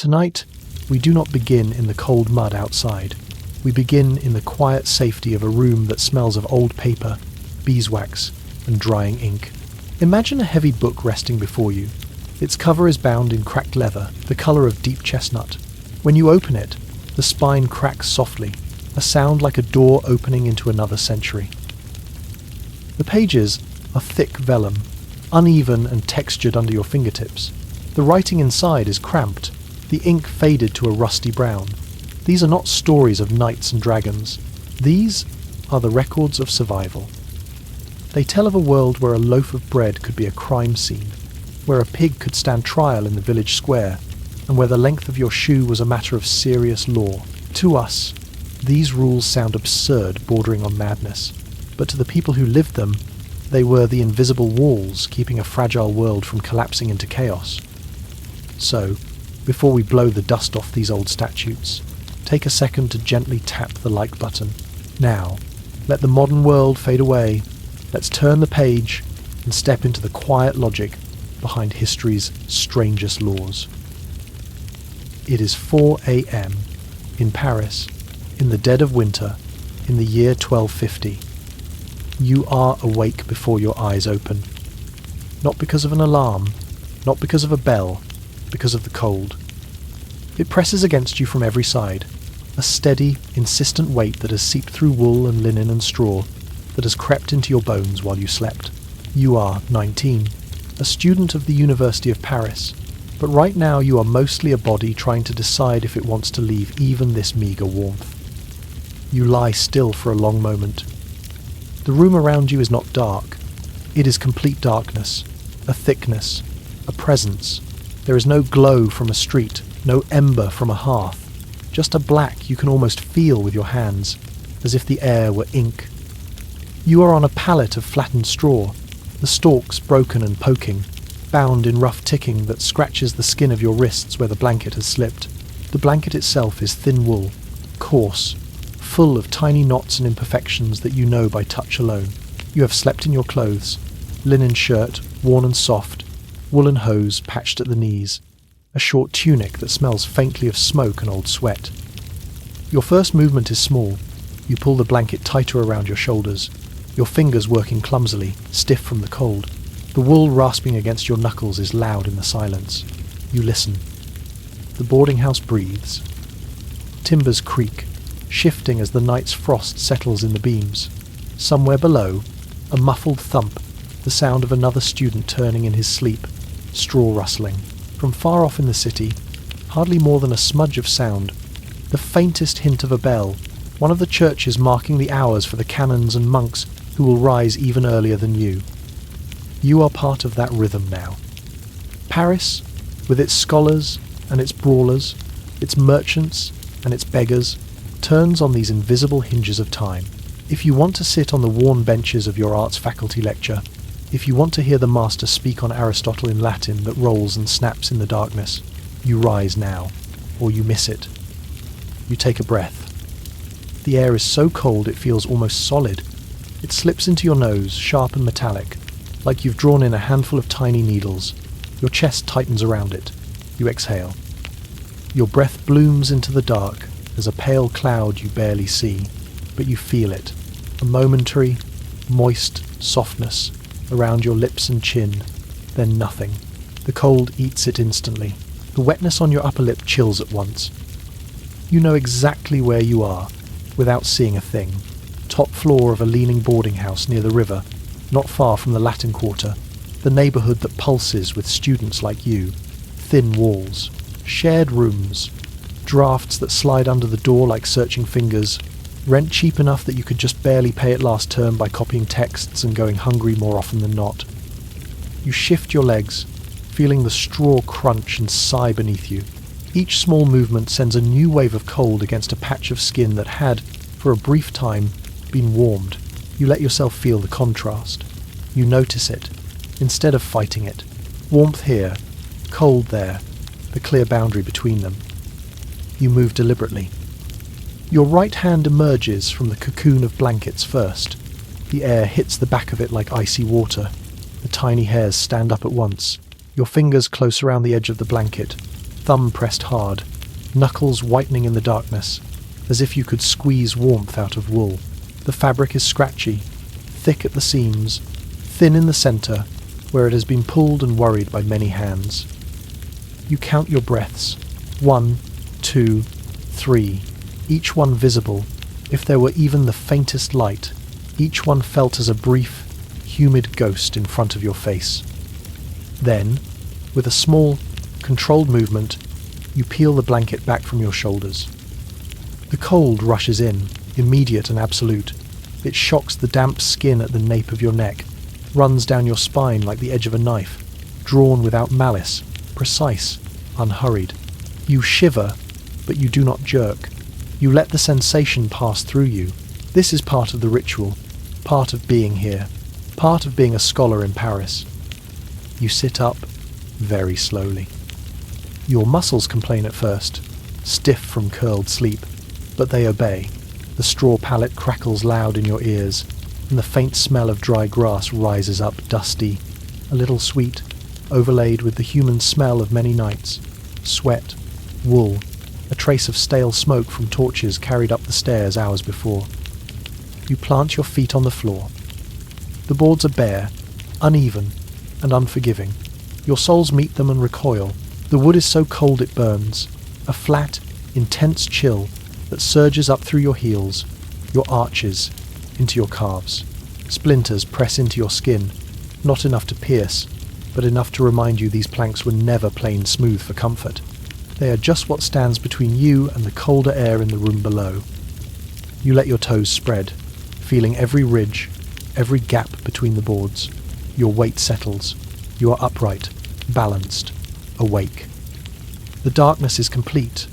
Tonight, we do not begin in the cold mud outside. We begin in the quiet safety of a room that smells of old paper, beeswax, and drying ink. Imagine a heavy book resting before you. Its cover is bound in cracked leather, the colour of deep chestnut. When you open it, the spine cracks softly, a sound like a door opening into another century. The pages are thick vellum, uneven and textured under your fingertips. The writing inside is cramped, the ink faded to a rusty brown. These are not stories of knights and dragons. These are the records of survival. They tell of a world where a loaf of bread could be a crime scene, where a pig could stand trial in the village square, and where the length of your shoe was a matter of serious law. To us, these rules sound absurd, bordering on madness, but to the people who lived them, they were the invisible walls keeping a fragile world from collapsing into chaos. So, before we blow the dust off these old statutes, take a second to gently tap the like button. Now, let the modern world fade away. Let's turn the page and step into the quiet logic behind history's strangest laws. It is 4 a.m. in Paris, in the dead of winter, in the year 1250. You are awake before your eyes open. Not because of an alarm, not because of a bell, because of the cold. It presses against you from every side, a steady, insistent weight that has seeped through wool and linen and straw, that has crept into your bones while you slept. You are 19, a student of the University of Paris, but right now you are mostly a body trying to decide if it wants to leave even this meagre warmth. You lie still for a long moment. The room around you is not dark. It is complete darkness, a thickness, a presence. There is no glow from a street, no ember from a hearth, just a black you can almost feel with your hands, as if the air were ink. You are on a pallet of flattened straw, the stalks broken and poking, bound in rough ticking that scratches the skin of your wrists where the blanket has slipped. The blanket itself is thin wool, coarse, full of tiny knots and imperfections that you know by touch alone. You have slept in your clothes, linen shirt, worn and soft, woolen hose patched at the knees, a short tunic that smells faintly of smoke and old sweat. Your first movement is small. You pull the blanket tighter around your shoulders, your fingers working clumsily, stiff from the cold. The wool rasping against your knuckles is loud in the silence. You listen. The boarding house breathes. Timbers creak, shifting as the night's frost settles in the beams. Somewhere below, a muffled thump, the sound of another student turning in his sleep, straw rustling. From far off in the city, hardly more than a smudge of sound, the faintest hint of a bell, one of the churches marking the hours for the canons and monks who will rise even earlier than you. You are part of that rhythm now. Paris, with its scholars and its brawlers, its merchants and its beggars, turns on these invisible hinges of time. If you want to sit on the worn benches of your arts faculty lecture, if you want to hear the master speak on Aristotle in Latin that rolls and snaps in the darkness, you rise now, or you miss it. You take a breath. The air is so cold it feels almost solid. It slips into your nose, sharp and metallic, like you've drawn in a handful of tiny needles. Your chest tightens around it. You exhale. Your breath blooms into the dark as a pale cloud you barely see, but you feel it. A momentary, moist softness around your lips and chin, then nothing. The cold eats it instantly. The wetness on your upper lip chills at once. You know exactly where you are, without seeing a thing. Top floor of a leaning boarding house near the river, not far from the Latin Quarter, the neighbourhood that pulses with students like you. Thin walls, shared rooms, drafts that slide under the door like searching fingers, rent cheap enough that you could just barely pay it last term by copying texts and going hungry more often than not. You shift your legs, feeling the straw crunch and sigh beneath you. Each small movement sends a new wave of cold against a patch of skin that had, for a brief time, been warmed. You let yourself feel the contrast. You notice it, instead of fighting it. Warmth here, cold there, the clear boundary between them. You move deliberately. Your right hand emerges from the cocoon of blankets first. The air hits the back of it like icy water. The tiny hairs stand up at once. Your fingers close around the edge of the blanket. thumb pressed hard, knuckles whitening in the darkness, as if you could squeeze warmth out of wool. The fabric is scratchy, thick at the seams, thin in the centre, where it has been pulled and worried by many hands. You count your breaths. 1, 2, 3, each one visible, if there were even the faintest light, each one felt as a brief, humid ghost in front of your face. Then, with a small, controlled movement, you peel the blanket back from your shoulders. The cold rushes in, immediate and absolute. It shocks the damp skin at the nape of your neck, runs down your spine like the edge of a knife, drawn without malice, precise, unhurried. You shiver, but you do not jerk. You let the sensation pass through you. This is part of the ritual, part of being here, part of being a scholar in Paris. You sit up, very slowly. Your muscles complain at first, stiff from curled sleep, but they obey. The straw pallet crackles loud in your ears, and the faint smell of dry grass rises up dusty, a little sweet, overlaid with the human smell of many nights, sweat, wool, a trace of stale smoke from torches carried up the stairs hours before. You plant your feet on the floor. The boards are bare, uneven, and unforgiving. Your soles meet them and recoil. The wood is so cold it burns, a flat, intense chill that surges up through your heels, your arches, into your calves. Splinters press into your skin, not enough to pierce, but enough to remind you these planks were never plain smooth for comfort. They are just what stands between you and the colder air in the room below. You let your toes spread, feeling every ridge, every gap between the boards. Your weight settles. You are upright, balanced, awake. The darkness is complete,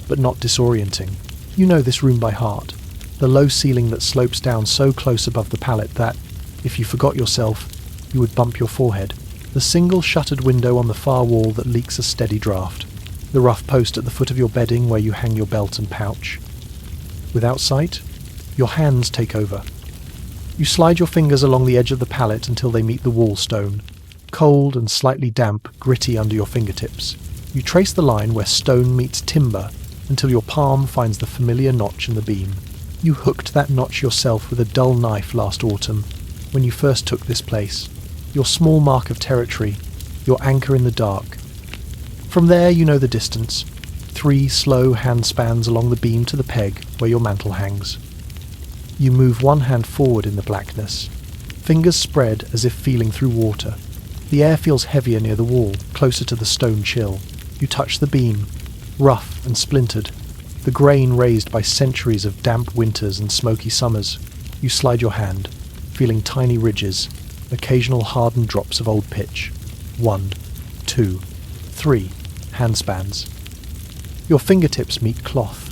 but not disorienting. You know this room by heart. The low ceiling that slopes down so close above the pallet that, if you forgot yourself, you would bump your forehead. The single shuttered window on the far wall that leaks a steady draught. The rough post at the foot of your bedding where you hang your belt and pouch. Without sight, your hands take over. You slide your fingers along the edge of the pallet until they meet the wall stone, cold and slightly damp, gritty under your fingertips. You trace the line where stone meets timber until your palm finds the familiar notch in the beam. You hooked that notch yourself with a dull knife last autumn, when you first took this place. Your small mark of territory, your anchor in the dark. From there you know the distance, 3 slow handspans along the beam to the peg where your mantle hangs. You move one hand forward in the blackness, fingers spread as if feeling through water. The air feels heavier near the wall, closer to the stone chill. You touch the beam, rough and splintered, the grain raised by centuries of damp winters and smoky summers. You slide your hand, feeling tiny ridges, occasional hardened drops of old pitch. 1, 2, 3 handspans. Your fingertips meet cloth.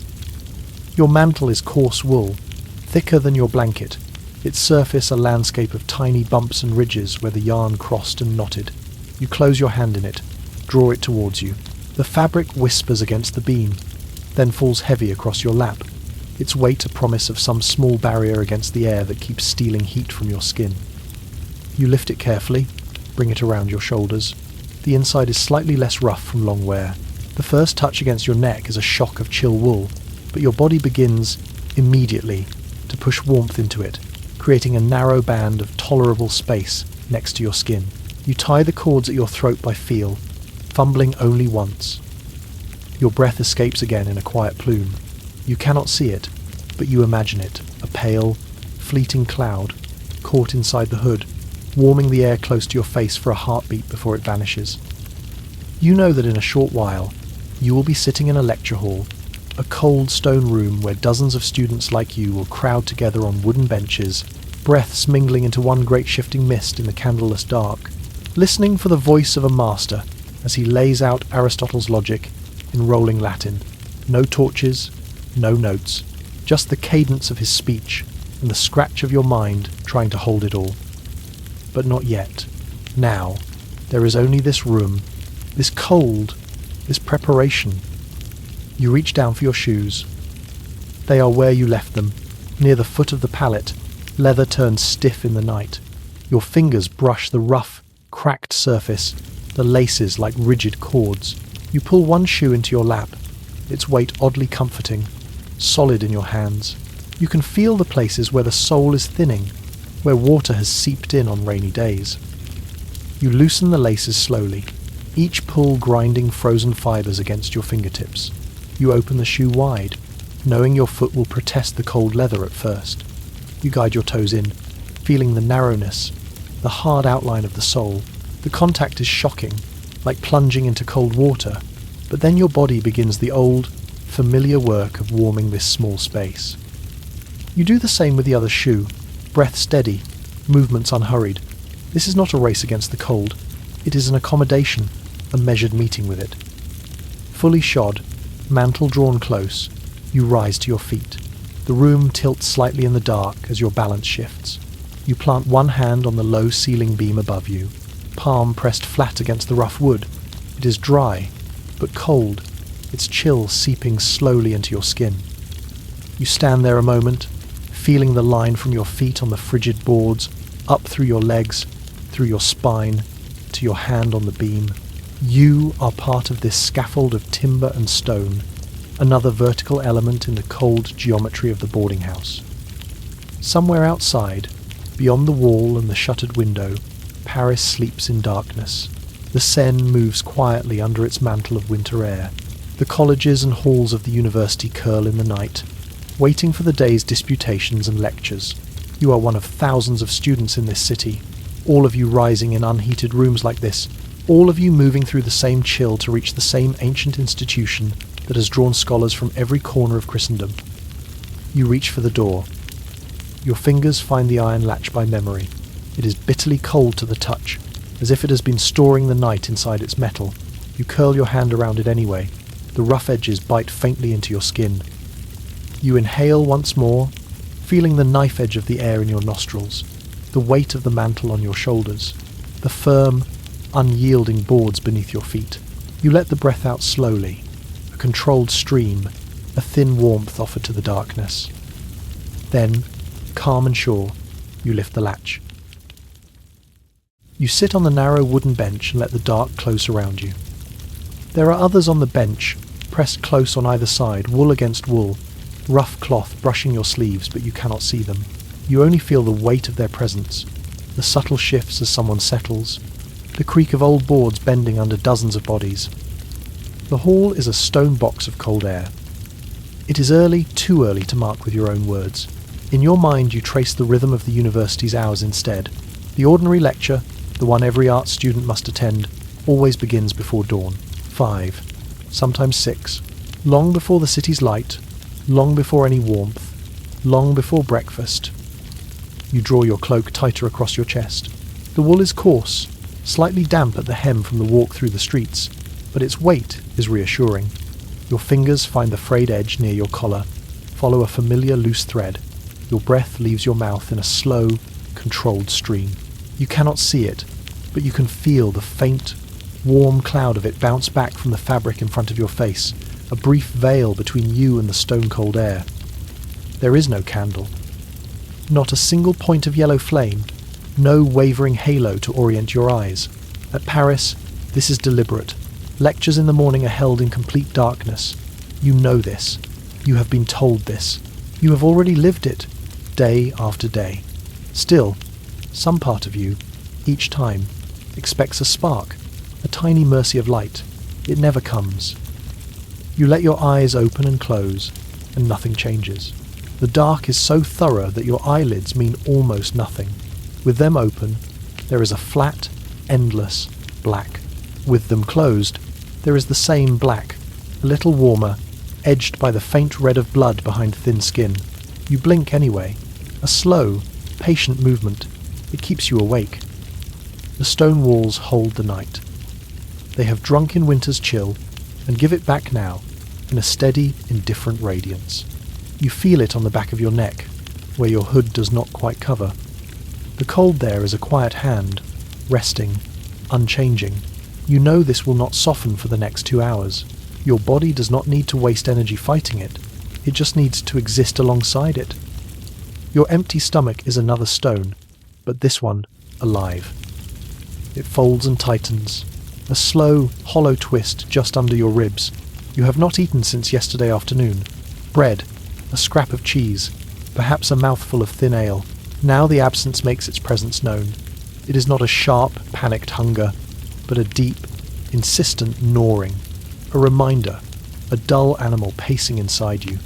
Your mantle is coarse wool, thicker than your blanket, its surface a landscape of tiny bumps and ridges where the yarn crossed and knotted. You close your hand in it, draw it towards you. The fabric whispers against the beam, then falls heavy across your lap, its weight a promise of some small barrier against the air that keeps stealing heat from your skin. You lift it carefully, bring it around your shoulders. The inside is slightly less rough from long wear. The first touch against your neck is a shock of chill wool, but your body begins, immediately, to push warmth into it, creating a narrow band of tolerable space next to your skin. You tie the cords at your throat by feel, fumbling only once. Your breath escapes again in a quiet plume. You cannot see it, but you imagine it, a pale, fleeting cloud, caught inside the hood, warming the air close to your face for a heartbeat before it vanishes. You know that in a short while, you will be sitting in a lecture hall, a cold stone room where dozens of students like you will crowd together on wooden benches, breaths mingling into one great shifting mist in the candleless dark, listening for the voice of a master as he lays out Aristotle's logic in rolling Latin. No torches, no notes, just the cadence of his speech and the scratch of your mind trying to hold it all. But not yet. Now, there is only this room, this cold, this preparation. You reach down for your shoes. They are where you left them, near the foot of the pallet, leather turned stiff in the night. Your fingers brush the rough, cracked surface, the laces like rigid cords. You pull one shoe into your lap, its weight oddly comforting, solid in your hands. You can feel the places where the sole is thinning, where water has seeped in on rainy days. You loosen the laces slowly, each pull grinding frozen fibres against your fingertips. You open the shoe wide, knowing your foot will protest the cold leather at first. You guide your toes in, feeling the narrowness, the hard outline of the sole. The contact is shocking, like plunging into cold water, but then your body begins the old, familiar work of warming this small space. You do the same with the other shoe, breath steady, movements unhurried. This is not a race against the cold. It is an accommodation, a measured meeting with it. Fully shod, mantle drawn close, you rise to your feet. The room tilts slightly in the dark as your balance shifts. You plant one hand on the low ceiling beam above you, palm pressed flat against the rough wood. It is dry, but cold, its chill seeping slowly into your skin. You stand there a moment, feeling the line from your feet on the frigid boards, up through your legs, through your spine, to your hand on the beam. You are part of this scaffold of timber and stone, another vertical element in the cold geometry of the boarding house. Somewhere outside, beyond the wall and the shuttered window, Paris sleeps in darkness. The Seine moves quietly under its mantle of winter air. The colleges and halls of the university curl in the night, waiting for the day's disputations and lectures. You are one of thousands of students in this city, all of you rising in unheated rooms like this, all of you moving through the same chill to reach the same ancient institution that has drawn scholars from every corner of Christendom. You reach for the door. Your fingers find the iron latch by memory. It is bitterly cold to the touch, as if it has been storing the night inside its metal. You curl your hand around it anyway. The rough edges bite faintly into your skin. You inhale once more, feeling the knife edge of the air in your nostrils, the weight of the mantle on your shoulders, the firm, unyielding boards beneath your feet. You let the breath out slowly, a controlled stream, a thin warmth offered to the darkness. Then, calm and sure, you lift the latch. You sit on the narrow wooden bench and let the dark close around you. There are others on the bench, pressed close on either side, wool against wool, rough cloth brushing your sleeves, but you cannot see them. You only feel the weight of their presence, the subtle shifts as someone settles, the creak of old boards bending under dozens of bodies. The hall is a stone box of cold air. It is early, too early to mark with your own words. In your mind you trace the rhythm of the university's hours instead. The ordinary lecture, the one every art student must attend, always begins before dawn. 5, sometimes 6, long before the city's light, long before any warmth, long before breakfast. You draw your cloak tighter across your chest. The wool is coarse, slightly damp at the hem from the walk through the streets, but its weight is reassuring. Your fingers find the frayed edge near your collar, follow a familiar loose thread. Your breath leaves your mouth in a slow, controlled stream. You cannot see it, but you can feel the faint, warm cloud of it bounce back from the fabric in front of your face, a brief veil between you and the stone-cold air. There is no candle. Not a single point of yellow flame, no wavering halo to orient your eyes. At Paris, this is deliberate. Lectures in the morning are held in complete darkness. You know this. You have been told this. You have already lived it, day after day. Still, some part of you, each time, expects a spark, a tiny mercy of light. It never comes. You let your eyes open and close, and nothing changes. The dark is so thorough that your eyelids mean almost nothing. With them open, there is a flat, endless black. With them closed, there is the same black, a little warmer, edged by the faint red of blood behind thin skin. You blink anyway, a slow, patient movement. It keeps you awake. The stone walls hold the night. They have drunk in winter's chill, and give it back now, in a steady, indifferent radiance. You feel it on the back of your neck, where your hood does not quite cover. The cold there is a quiet hand, resting, unchanging. You know this will not soften for the next 2 hours. Your body does not need to waste energy fighting it. It just needs to exist alongside it. Your empty stomach is another stone, but this one alive. It folds and tightens, a slow, hollow twist just under your ribs. You have not eaten since yesterday afternoon. Bread, a scrap of cheese, perhaps a mouthful of thin ale. Now the absence makes its presence known. It is not a sharp, panicked hunger, but a deep, insistent gnawing, a reminder, a dull animal pacing inside you.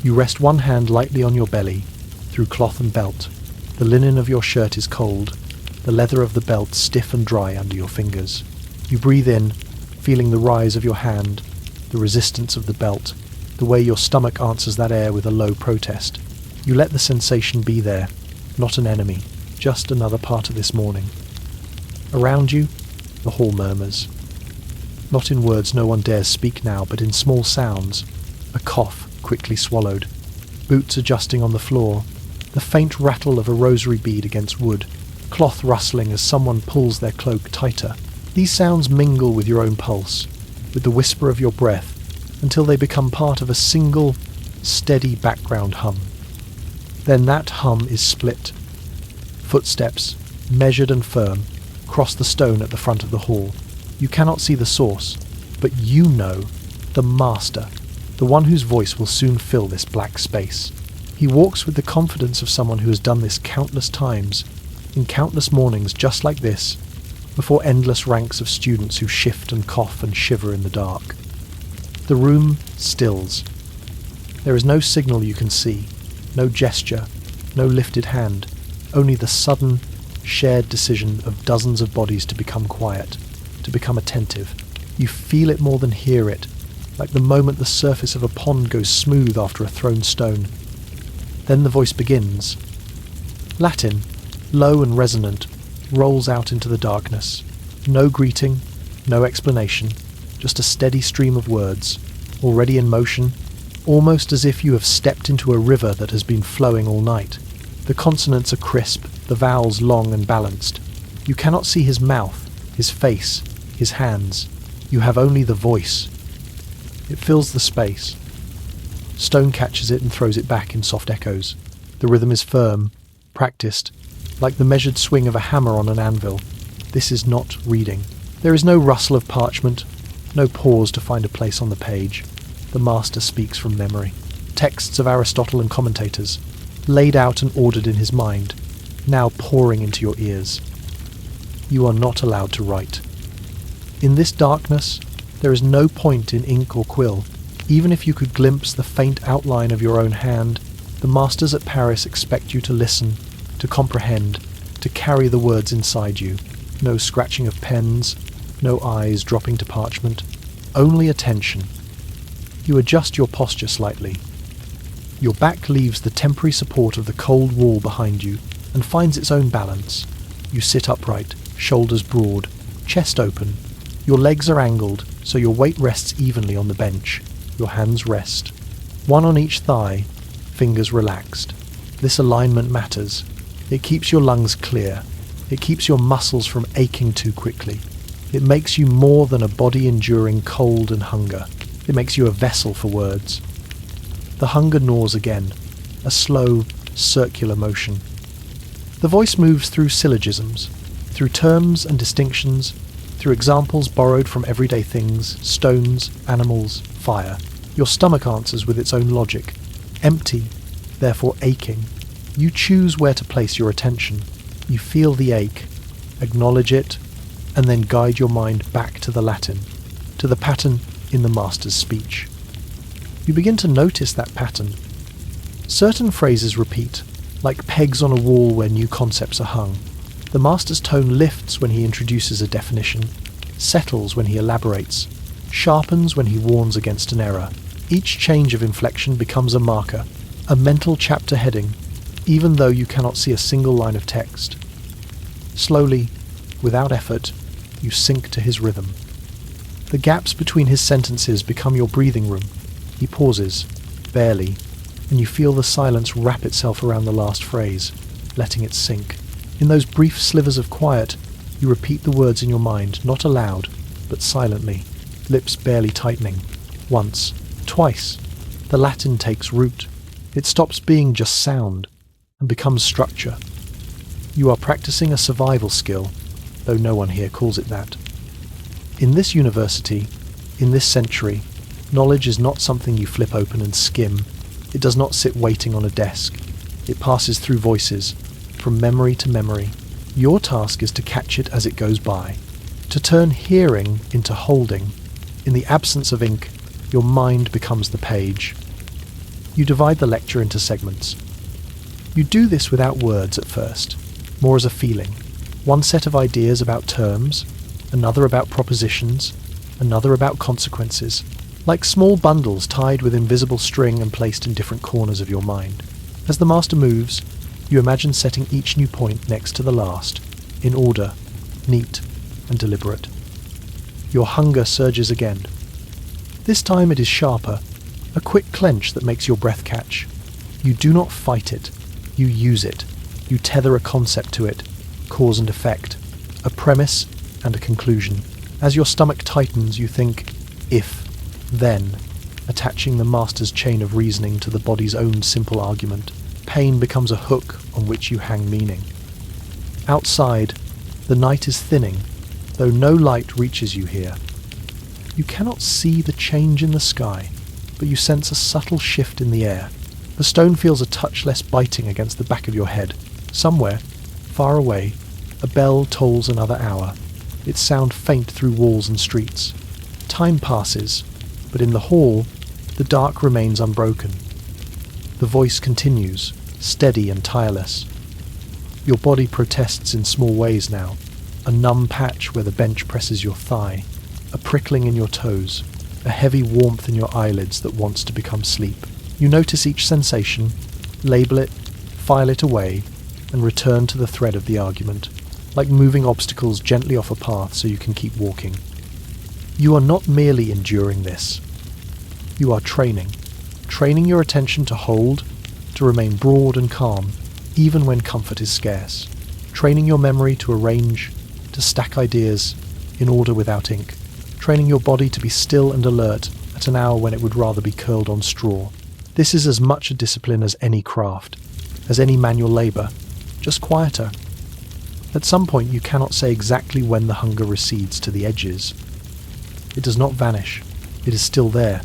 You rest one hand lightly on your belly, through cloth and belt. The linen of your shirt is cold, the leather of the belt stiff and dry under your fingers. You breathe in, feeling the rise of your hand, the resistance of the belt, the way your stomach answers that air with a low protest. You let the sensation be there, not an enemy, just another part of this morning. Around you, the hall murmurs. Not in words no one dares speak now, but in small sounds. A cough quickly swallowed, boots adjusting on the floor, the faint rattle of a rosary bead against wood, cloth rustling as someone pulls their cloak tighter. These sounds mingle with your own pulse, with the whisper of your breath, until they become part of a single, steady background hum. Then that hum is split. Footsteps, measured and firm, cross the stone at the front of the hall. You cannot see the source, but you know, the master, the one whose voice will soon fill this black space. He walks with the confidence of someone who has done this countless times, in countless mornings just like this, before endless ranks of students who shift and cough and shiver in the dark. The room stills. There is no signal you can see, no gesture, no lifted hand, only the sudden, shared decision of dozens of bodies to become quiet, to become attentive. You feel it more than hear it, like the moment the surface of a pond goes smooth after a thrown stone. Then the voice begins. Latin, low and resonant, rolls out into the darkness. No greeting, no explanation, just a steady stream of words, already in motion, almost as if you have stepped into a river that has been flowing all night. The consonants are crisp, the vowels long and balanced. You cannot see his mouth, his face, his hands. You have only the voice. It fills the space. Stone catches it and throws it back in soft echoes. The rhythm is firm, practiced, like the measured swing of a hammer on an anvil. This is not reading. There is no rustle of parchment, no pause to find a place on the page. The master speaks from memory. Texts of Aristotle and commentators, laid out and ordered in his mind, now pouring into your ears. You are not allowed to write. In this darkness, there is no point in ink or quill. Even if you could glimpse the faint outline of your own hand, the masters at Paris expect you to listen, to comprehend, to carry the words inside you. No scratching of pens, no eyes dropping to parchment, only attention. You adjust your posture slightly. Your back leaves the temporary support of the cold wall behind you and finds its own balance. You sit upright, shoulders broad, chest open. Your legs are angled, so your weight rests evenly on the bench. Your hands rest. One on each thigh, fingers relaxed. This alignment matters. It keeps your lungs clear. It keeps your muscles from aching too quickly. It makes you more than a body enduring cold and hunger. It makes you a vessel for words. The hunger gnaws again, a slow, circular motion. The voice moves through syllogisms, through terms and distinctions, through examples borrowed from everyday things, stones, animals, fire. Your stomach answers with its own logic, empty, therefore aching. You choose where to place your attention. You feel the ache, acknowledge it, and then guide your mind back to the Latin, to the pattern in the master's speech. You begin to notice that pattern. Certain phrases repeat, like pegs on a wall where new concepts are hung. The master's tone lifts when he introduces a definition, settles when he elaborates, sharpens when he warns against an error. Each change of inflection becomes a marker, a mental chapter heading, even though you cannot see a single line of text. Slowly, without effort, you sink to his rhythm. The gaps between his sentences become your breathing room. He pauses, barely, and you feel the silence wrap itself around the last phrase, letting it sink. In those brief slivers of quiet, you repeat the words in your mind, not aloud, but silently, lips barely tightening. Once, twice, the Latin takes root. It stops being just sound and becomes structure. You are practicing a survival skill, though no one here calls it that. In this university, in this century, knowledge is not something you flip open and skim. It does not sit waiting on a desk. It passes through voices, from memory to memory. Your task is to catch it as it goes by, to turn hearing into holding. In the absence of ink, your mind becomes the page. You divide the lecture into segments. You do this without words at first, more as a feeling. One set of ideas about terms, another about propositions, another about consequences, like small bundles tied with invisible string and placed in different corners of your mind. As the master moves, you imagine setting each new point next to the last, in order, neat and deliberate. Your hunger surges again. This time it is sharper, a quick clench that makes your breath catch. You do not fight it, you use it. You tether a concept to it, cause and effect, a premise and a conclusion. As your stomach tightens, you think, if, then, attaching the master's chain of reasoning to the body's own simple argument. Pain becomes a hook on which you hang meaning. Outside, the night is thinning, though no light reaches you here. You cannot see the change in the sky, but you sense a subtle shift in the air. The stone feels a touch less biting against the back of your head. Somewhere, far away, a bell tolls another hour, its sound faint through walls and streets. Time passes, but in the hall, the dark remains unbroken. The voice continues, steady and tireless. Your body protests in small ways now, a numb patch where the bench presses your thigh, a prickling in your toes, a heavy warmth in your eyelids that wants to become sleep. You notice each sensation, label it, file it away, and return to the thread of the argument, like moving obstacles gently off a path so you can keep walking. You are not merely enduring this. You are training your attention to hold, to remain broad and calm, even when comfort is scarce. Training your memory to arrange, to stack ideas, in order without ink. Training your body to be still and alert at an hour when it would rather be curled on straw. This is as much a discipline as any craft, as any manual labour, just quieter. At some point you cannot say exactly when the hunger recedes to the edges. It does not vanish. It is still there,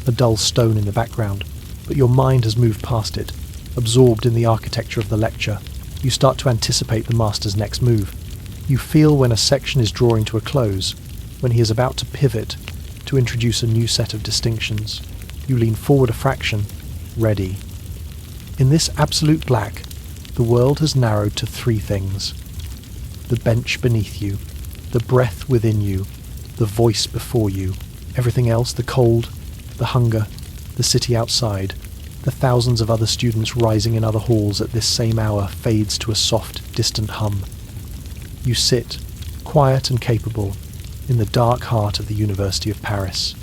a dull stone in the background, but your mind has moved past it, absorbed in the architecture of the lecture. You start to anticipate the master's next move. You feel when a section is drawing to a close, when he is about to pivot, to introduce a new set of distinctions. You lean forward a fraction, ready. In this absolute black, the world has narrowed to three things: the bench beneath you, the breath within you, the voice before you. Everything else, the cold, the hunger, the city outside, the thousands of other students rising in other halls at this same hour, fades to a soft, distant hum. You sit, quiet and capable, in the dark heart of the University of Paris.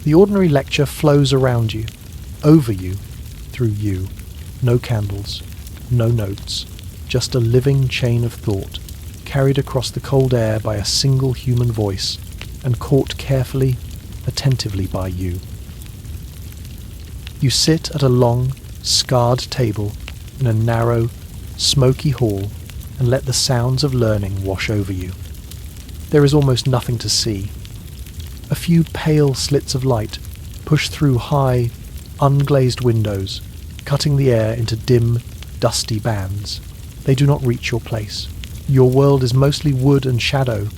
The ordinary lecture flows around you, over you, through you. No candles, no notes, just a living chain of thought, carried across the cold air by a single human voice, and caught carefully, attentively by you. You sit at a long, scarred table in a narrow, smoky hall and let the sounds of learning wash over you. There is almost nothing to see. A few pale slits of light push through high, unglazed windows, cutting the air into dim, dusty bands. They do not reach your place. Your world is mostly wood and shadow,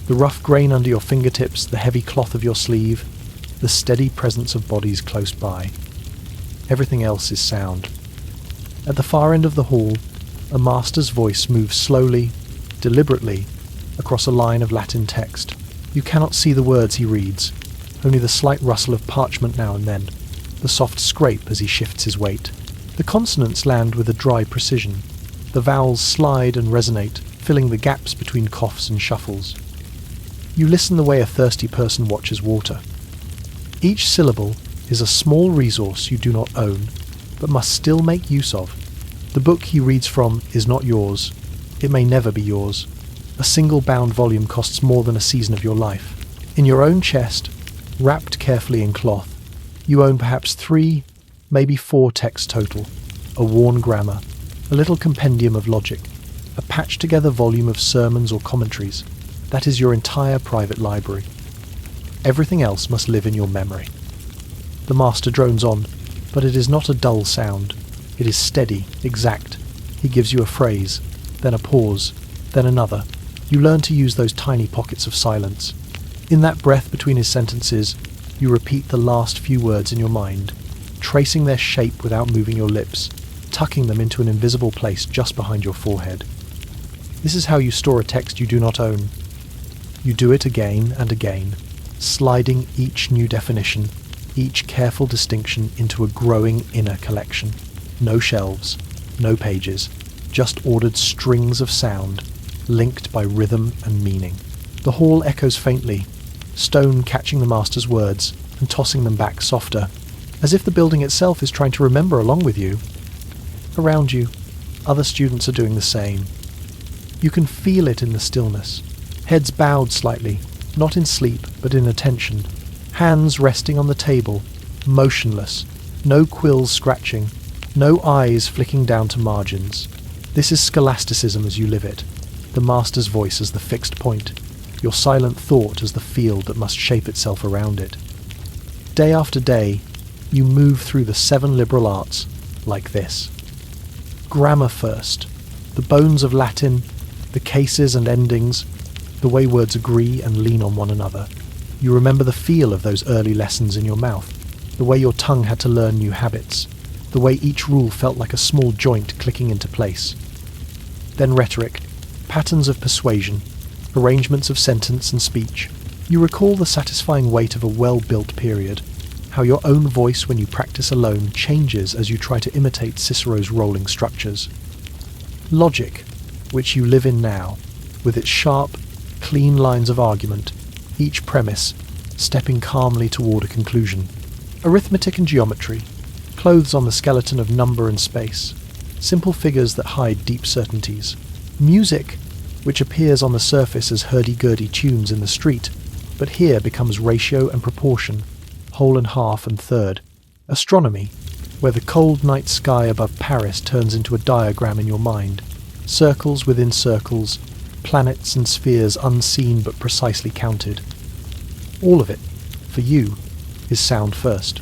the rough grain under your fingertips, the heavy cloth of your sleeve, the steady presence of bodies close by. Everything else is sound. At the far end of the hall, a master's voice moves slowly, deliberately, across a line of Latin text. You cannot see the words he reads, only the slight rustle of parchment now and then, the soft scrape as he shifts his weight. The consonants land with a dry precision. The vowels slide and resonate, filling the gaps between coughs and shuffles. You listen the way a thirsty person watches water. Each syllable is a small resource you do not own, but must still make use of. The book he reads from is not yours. It may never be yours. A single bound volume costs more than a season of your life. In your own chest, wrapped carefully in cloth, you own perhaps 3, maybe 4 texts total, a worn grammar, a little compendium of logic, a patched-together volume of sermons or commentaries. That is your entire private library. Everything else must live in your memory. The master drones on, but it is not a dull sound. It is steady, exact. He gives you a phrase, then a pause, then another. You learn to use those tiny pockets of silence. In that breath between his sentences, you repeat the last few words in your mind, tracing their shape without moving your lips, tucking them into an invisible place just behind your forehead. This is how you store a text you do not own. You do it again and again, sliding each new definition, each careful distinction into a growing inner collection. No shelves, no pages, just ordered strings of sound, linked by rhythm and meaning. The hall echoes faintly, stone catching the master's words and tossing them back softer, as if the building itself is trying to remember along with you. Around you, other students are doing the same. You can feel it in the stillness, heads bowed slightly, not in sleep but in attention, hands resting on the table, motionless, no quills scratching, no eyes flicking down to margins. This is scholasticism as you live it, the master's voice as the fixed point, your silent thought as the field that must shape itself around it. Day after day, you move through the 7 liberal arts like this. Grammar first, the bones of Latin, the cases and endings, the way words agree and lean on one another. You remember the feel of those early lessons in your mouth, the way your tongue had to learn new habits, the way each rule felt like a small joint clicking into place. Then rhetoric, patterns of persuasion, arrangements of sentence and speech. You recall the satisfying weight of a well-built period, how your own voice when you practice alone changes as you try to imitate Cicero's rolling structures. Logic, which you live in now, with its sharp, clean lines of argument, each premise stepping calmly toward a conclusion. Arithmetic and geometry, clothes on the skeleton of number and space, simple figures that hide deep certainties. Music, which appears on the surface as hurdy-gurdy tunes in the street, but here becomes ratio and proportion, whole and half and third. Astronomy, where the cold night sky above Paris turns into a diagram in your mind, circles within circles, planets and spheres unseen but precisely counted. All of it, for you, is sound first.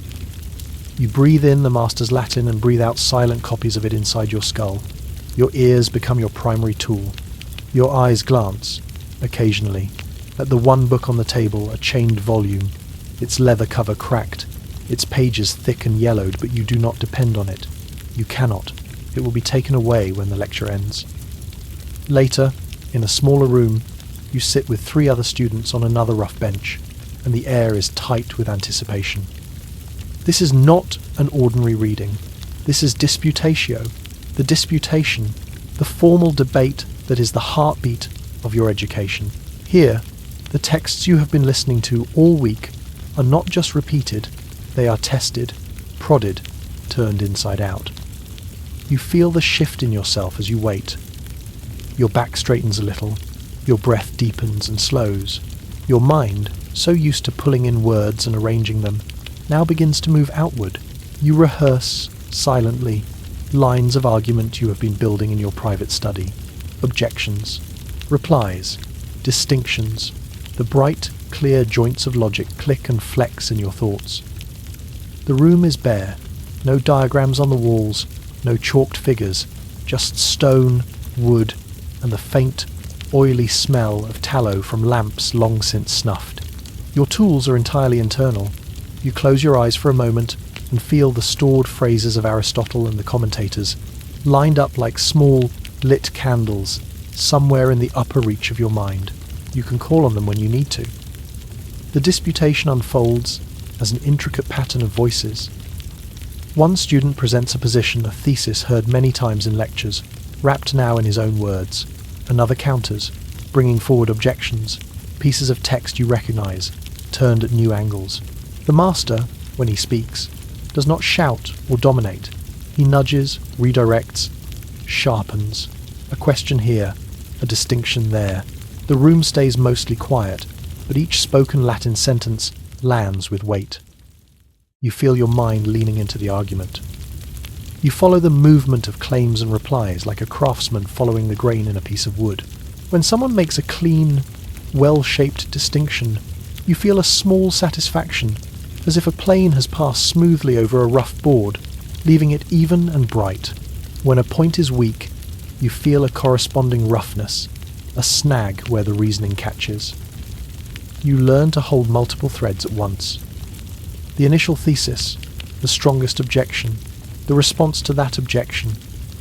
You breathe in the master's Latin and breathe out silent copies of it inside your skull. Your ears become your primary tool. Your eyes glance, occasionally, at the one book on the table, a chained volume, its leather cover cracked, its pages thick and yellowed, but you do not depend on it. You cannot. It will be taken away when the lecture ends. Later, in a smaller room, you sit with 3 other students on another rough bench, and the air is tight with anticipation. This is not an ordinary reading. This is disputatio, the disputation, the formal debate that is the heartbeat of your education. Here, the texts you have been listening to all week are not just repeated, they are tested, prodded, turned inside out. You feel the shift in yourself as you wait. Your back straightens a little, your breath deepens and slows. Your mind, so used to pulling in words and arranging them, now begins to move outward. You rehearse, silently, lines of argument you have been building in your private study, objections, replies, distinctions. The bright, clear joints of logic click and flex in your thoughts. The room is bare, no diagrams on the walls, no chalked figures, just stone, wood, and the faint, oily smell of tallow from lamps long since snuffed. Your tools are entirely internal. You close your eyes for a moment and feel the stored phrases of Aristotle and the commentators, lined up like small, lit candles, somewhere in the upper reach of your mind. You can call on them when you need to. The disputation unfolds as an intricate pattern of voices. One student presents a position, a thesis heard many times in lectures, wrapped now in his own words. Another counters, bringing forward objections, pieces of text you recognize, turned at new angles. The master, when he speaks, does not shout or dominate. He nudges, redirects, sharpens. A question here, a distinction there. The room stays mostly quiet, but each spoken Latin sentence lands with weight. You feel your mind leaning into the argument. You follow the movement of claims and replies like a craftsman following the grain in a piece of wood. When someone makes a clean, well-shaped distinction. You feel a small satisfaction, as if a plane has passed smoothly over a rough board, leaving it even and bright. When a point is weak, you feel a corresponding roughness, a snag where the reasoning catches. You learn to hold multiple threads at once. The initial thesis, the strongest objection, the response to that objection,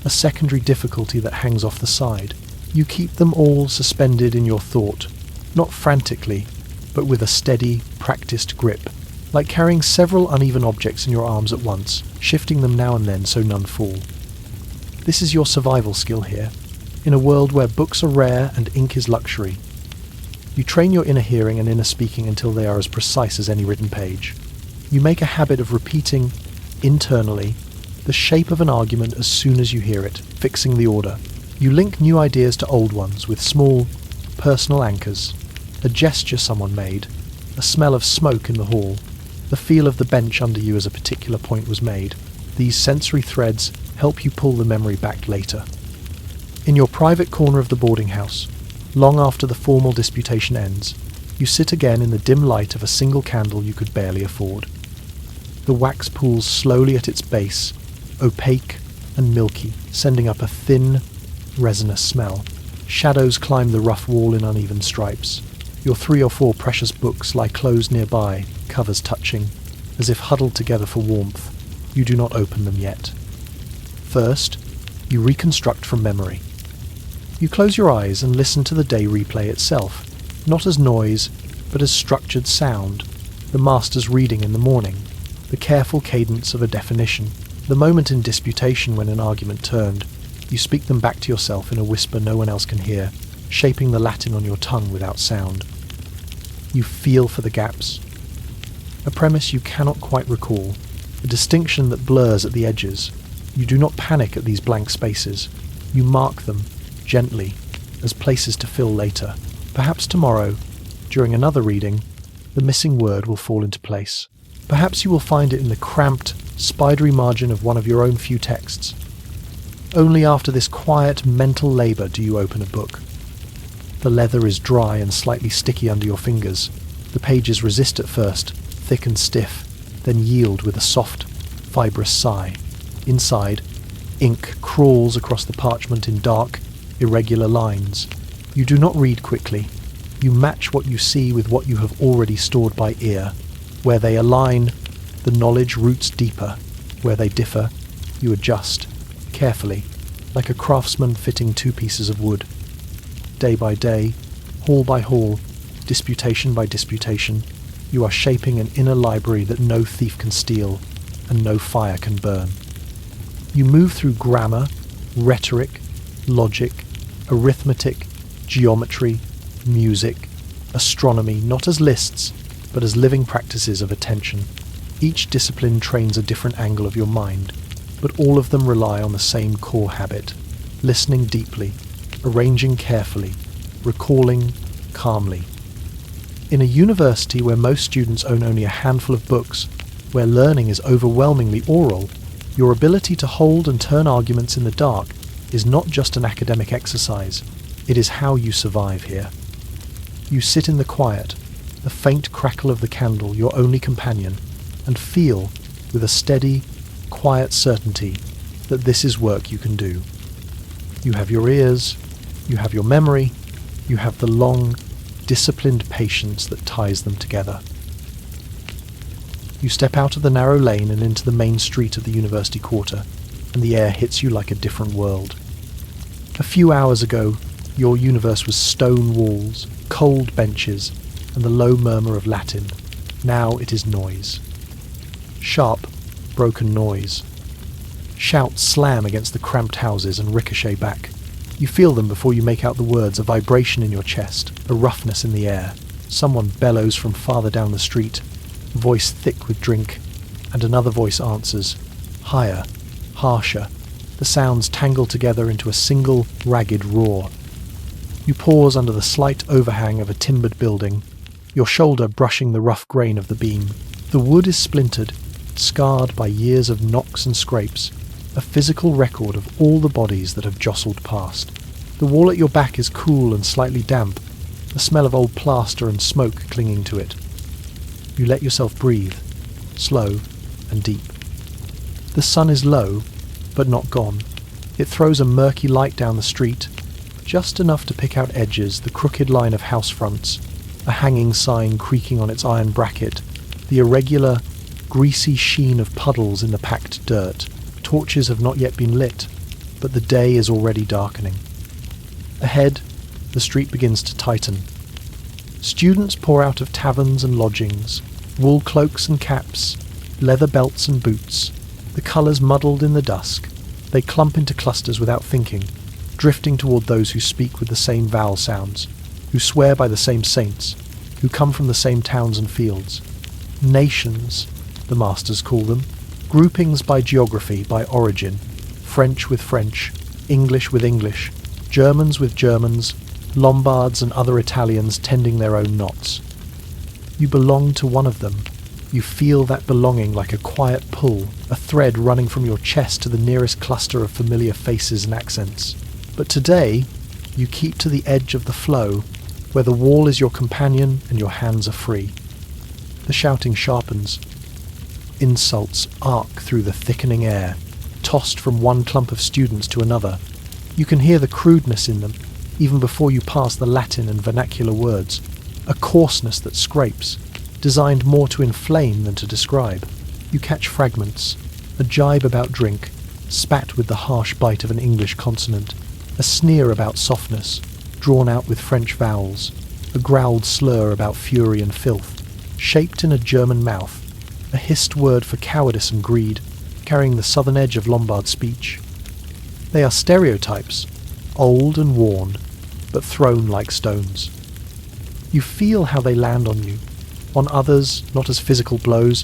a secondary difficulty that hangs off the side. You keep them all suspended in your thought, not frantically, but with a steady, practiced grip, like carrying several uneven objects in your arms at once, shifting them now and then so none fall. This is your survival skill here, in a world where books are rare and ink is luxury. You train your inner hearing and inner speaking until they are as precise as any written page. You make a habit of repeating, internally, the shape of an argument as soon as you hear it, fixing the order. You link new ideas to old ones with small, personal anchors. A gesture someone made, a smell of smoke in the hall, the feel of the bench under you as a particular point was made. These sensory threads help you pull the memory back later. In your private corner of the boarding house, long after the formal disputation ends, you sit again in the dim light of a single candle you could barely afford. The wax pools slowly at its base, opaque and milky, sending up a thin, resinous smell. Shadows climb the rough wall in uneven stripes. Your 3 or 4 precious books lie closed nearby, covers touching, as if huddled together for warmth. You do not open them yet. First, you reconstruct from memory. You close your eyes and listen to the day replay itself, not as noise, but as structured sound, the master's reading in the morning, the careful cadence of a definition, the moment in disputation when an argument turned. You speak them back to yourself in a whisper no one else can hear, shaping the Latin on your tongue without sound. You feel for the gaps. A premise you cannot quite recall, a distinction that blurs at the edges. You do not panic at these blank spaces. You mark them, gently, as places to fill later. Perhaps tomorrow, during another reading, the missing word will fall into place. Perhaps you will find it in the cramped, spidery margin of one of your own few texts. Only after this quiet mental labour do you open a book. The leather is dry and slightly sticky under your fingers. The pages resist at first, thick and stiff, then yield with a soft, fibrous sigh. Inside, ink crawls across the parchment in dark, irregular lines. You do not read quickly. You match what you see with what you have already stored by ear. Where they align, the knowledge roots deeper. Where they differ, you adjust, carefully, like a craftsman fitting 2 pieces of wood. Day by day, hall by hall, disputation by disputation, you are shaping an inner library that no thief can steal and no fire can burn. You move through grammar, rhetoric, logic, arithmetic, geometry, music, astronomy, not as lists, but as living practices of attention. Each discipline trains a different angle of your mind, but all of them rely on the same core habit: listening deeply, arranging carefully, recalling calmly. In a university where most students own only a handful of books, where learning is overwhelmingly oral, your ability to hold and turn arguments in the dark is not just an academic exercise, it is how you survive here. You sit in the quiet, the faint crackle of the candle your only companion, and feel, with a steady, quiet certainty, that this is work you can do. You have your ears, you have your memory, you have the long, disciplined patience that ties them together. You step out of the narrow lane and into the main street of the university quarter, and the air hits you like a different world. A few hours ago, your universe was stone walls, cold benches, and the low murmur of Latin. Now it is noise. Sharp, broken noise. Shouts slam against the cramped houses and ricochet back. You feel them before you make out the words, a vibration in your chest, a roughness in the air. Someone bellows from farther down the street, voice thick with drink, and another voice answers, higher, harsher. The sounds tangle together into a single, ragged roar. You pause under the slight overhang of a timbered building, your shoulder brushing the rough grain of the beam. The wood is splintered, scarred by years of knocks and scrapes, a physical record of all the bodies that have jostled past. The wall at your back is cool and slightly damp, the smell of old plaster and smoke clinging to it. You let yourself breathe, slow and deep. The sun is low, but not gone. It throws a murky light down the street, just enough to pick out edges, the crooked line of house fronts, a hanging sign creaking on its iron bracket, the irregular, greasy sheen of puddles in the packed dirt. Torches have not yet been lit, but the day is already darkening. Ahead, the street begins to tighten. Students pour out of taverns and lodgings, wool cloaks and caps, leather belts and boots, the colours muddled in the dusk. They clump into clusters without thinking, drifting toward those who speak with the same vowel sounds, who swear by the same saints, who come from the same towns and fields. Nations, the masters call them, groupings by geography, by origin, French with French, English with English, Germans with Germans, Lombards and other Italians tending their own knots. You belong to one of them. You feel that belonging like a quiet pull, a thread running from your chest to the nearest cluster of familiar faces and accents. But today, you keep to the edge of the flow, where the wall is your companion and your hands are free. The shouting sharpens. Insults arc through the thickening air, tossed from one clump of students to another. You can hear the crudeness in them, even before you pass the Latin and vernacular words, a coarseness that scrapes, designed more to inflame than to describe. You catch fragments, a jibe about drink, spat with the harsh bite of an English consonant, a sneer about softness, drawn out with French vowels, a growled slur about fury and filth, shaped in a German mouth, a hissed word for cowardice and greed, carrying the southern edge of Lombard speech. They are stereotypes, old and worn, but thrown like stones. You feel how they land on you, on others not as physical blows,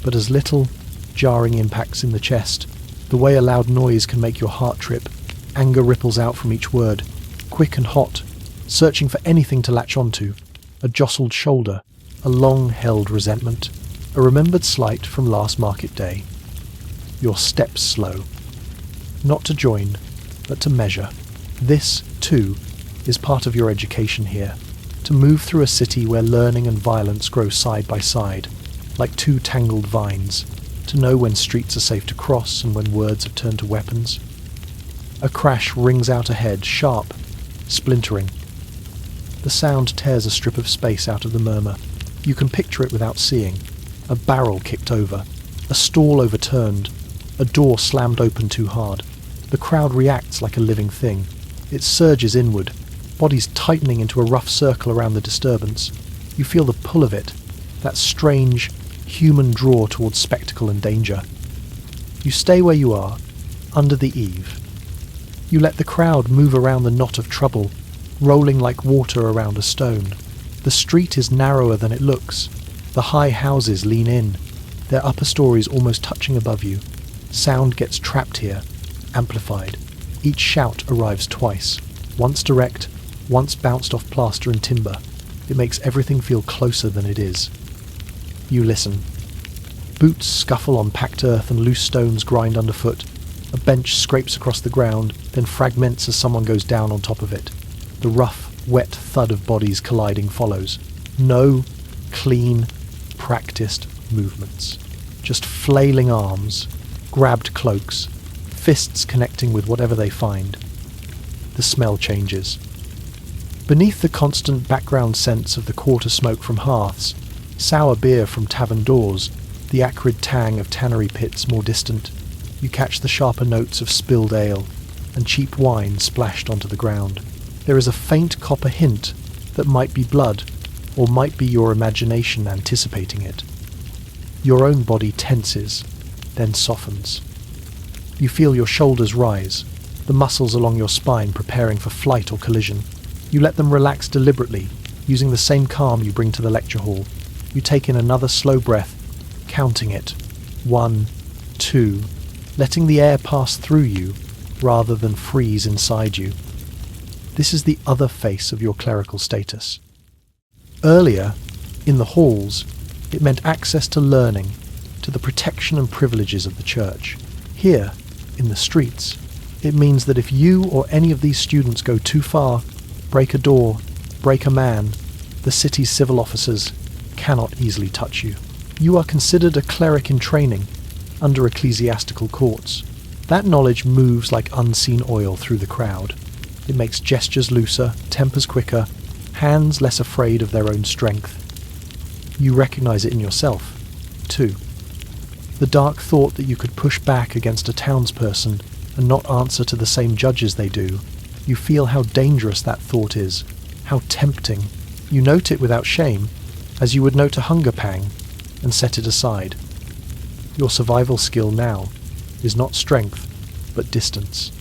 but as little, jarring impacts in the chest, the way a loud noise can make your heart trip. Anger ripples out from each word, quick and hot, searching for anything to latch onto, a jostled shoulder, a long-held resentment, a remembered slight from last market day. Your steps slow. Not to join, but to measure. This, too, is part of your education here. To move through a city where learning and violence grow side by side, like two tangled vines. To know when streets are safe to cross and when words have turned to weapons. A crash rings out ahead, sharp, splintering. The sound tears a strip of space out of the murmur. You can picture it without seeing. A barrel kicked over, a stall overturned, a door slammed open too hard. The crowd reacts like a living thing. It surges inward, bodies tightening into a rough circle around the disturbance. You feel the pull of it, that strange, human draw towards spectacle and danger. You stay where you are, under the eave. You let the crowd move around the knot of trouble, rolling like water around a stone. The street is narrower than it looks. The high houses lean in, their upper stories almost touching above you. Sound gets trapped here, amplified. Each shout arrives twice, once direct, once bounced off plaster and timber. It makes everything feel closer than it is. You listen. Boots scuffle on packed earth and loose stones grind underfoot. A bench scrapes across the ground, then fragments as someone goes down on top of it. The rough, wet thud of bodies colliding follows. No clean, practiced movements. Just flailing arms, grabbed cloaks, fists connecting with whatever they find. The smell changes. Beneath the constant background scents of the quarter smoke from hearths, sour beer from tavern doors, the acrid tang of tannery pits more distant, you catch the sharper notes of spilled ale and cheap wine splashed onto the ground. There is a faint copper hint that might be blood, or might be your imagination anticipating it. Your own body tenses, then softens. You feel your shoulders rise, the muscles along your spine preparing for flight or collision. You let them relax deliberately, using the same calm you bring to the lecture hall. You take in another slow breath, counting it. 1, 2, letting the air pass through you rather than freeze inside you. This is the other face of your clerical status. Earlier, in the halls, it meant access to learning, to the protection and privileges of the church. Here, in the streets, it means that if you or any of these students go too far, break a door, break a man, the city's civil officers cannot easily touch you. You are considered a cleric in training under ecclesiastical courts. That knowledge moves like unseen oil through the crowd. It makes gestures looser, tempers quicker, hands less afraid of their own strength. You recognize it in yourself, too. The dark thought that you could push back against a townsperson and not answer to the same judges they do. You feel how dangerous that thought is, how tempting. You note it without shame, as you would note a hunger pang, and set it aside. Your survival skill now is not strength, but distance.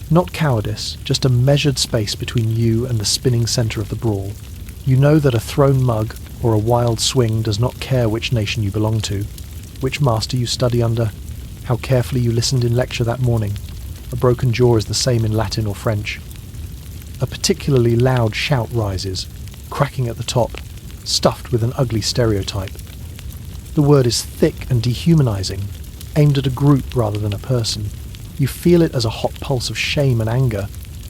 Not cowardice, just a measured space between you and the spinning centre of the brawl. You know that a thrown mug or a wild swing does not care which nation you belong to, which master you study under, how carefully you listened in lecture that morning. A broken jaw is the same in Latin or French. A particularly loud shout rises, cracking at the top, stuffed with an ugly stereotype. The word is thick and dehumanizing, aimed at a group rather than a person. You feel it as a hot pulse of shame and anger,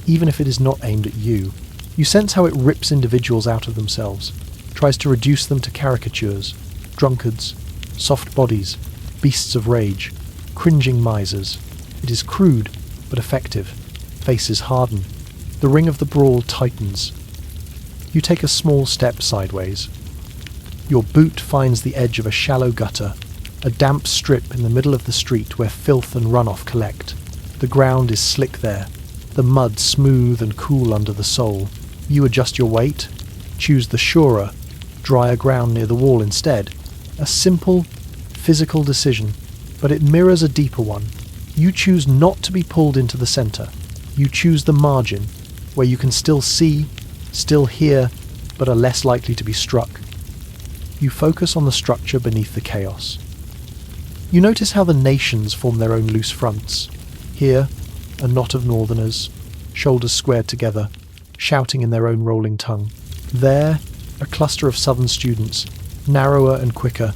even if it is not aimed at you. You sense how it rips individuals out of themselves, tries to reduce them to caricatures, drunkards, soft bodies, beasts of rage, cringing misers. It is crude, but effective. Faces harden. The ring of the brawl tightens. You take a small step sideways. Your boot finds the edge of a shallow gutter, a damp strip in the middle of the street where filth and runoff collect. The ground is slick there, the mud smooth and cool under the sole. You adjust your weight, choose the surer, drier ground near the wall instead. A simple, physical decision, but it mirrors a deeper one. You choose not to be pulled into the centre. You choose the margin, where you can still see, still hear, but are less likely to be struck. You focus on the structure beneath the chaos. You notice how the nations form their own loose fronts. Here, a knot of northerners, shoulders squared together, shouting in their own rolling tongue. There, a cluster of southern students, narrower and quicker,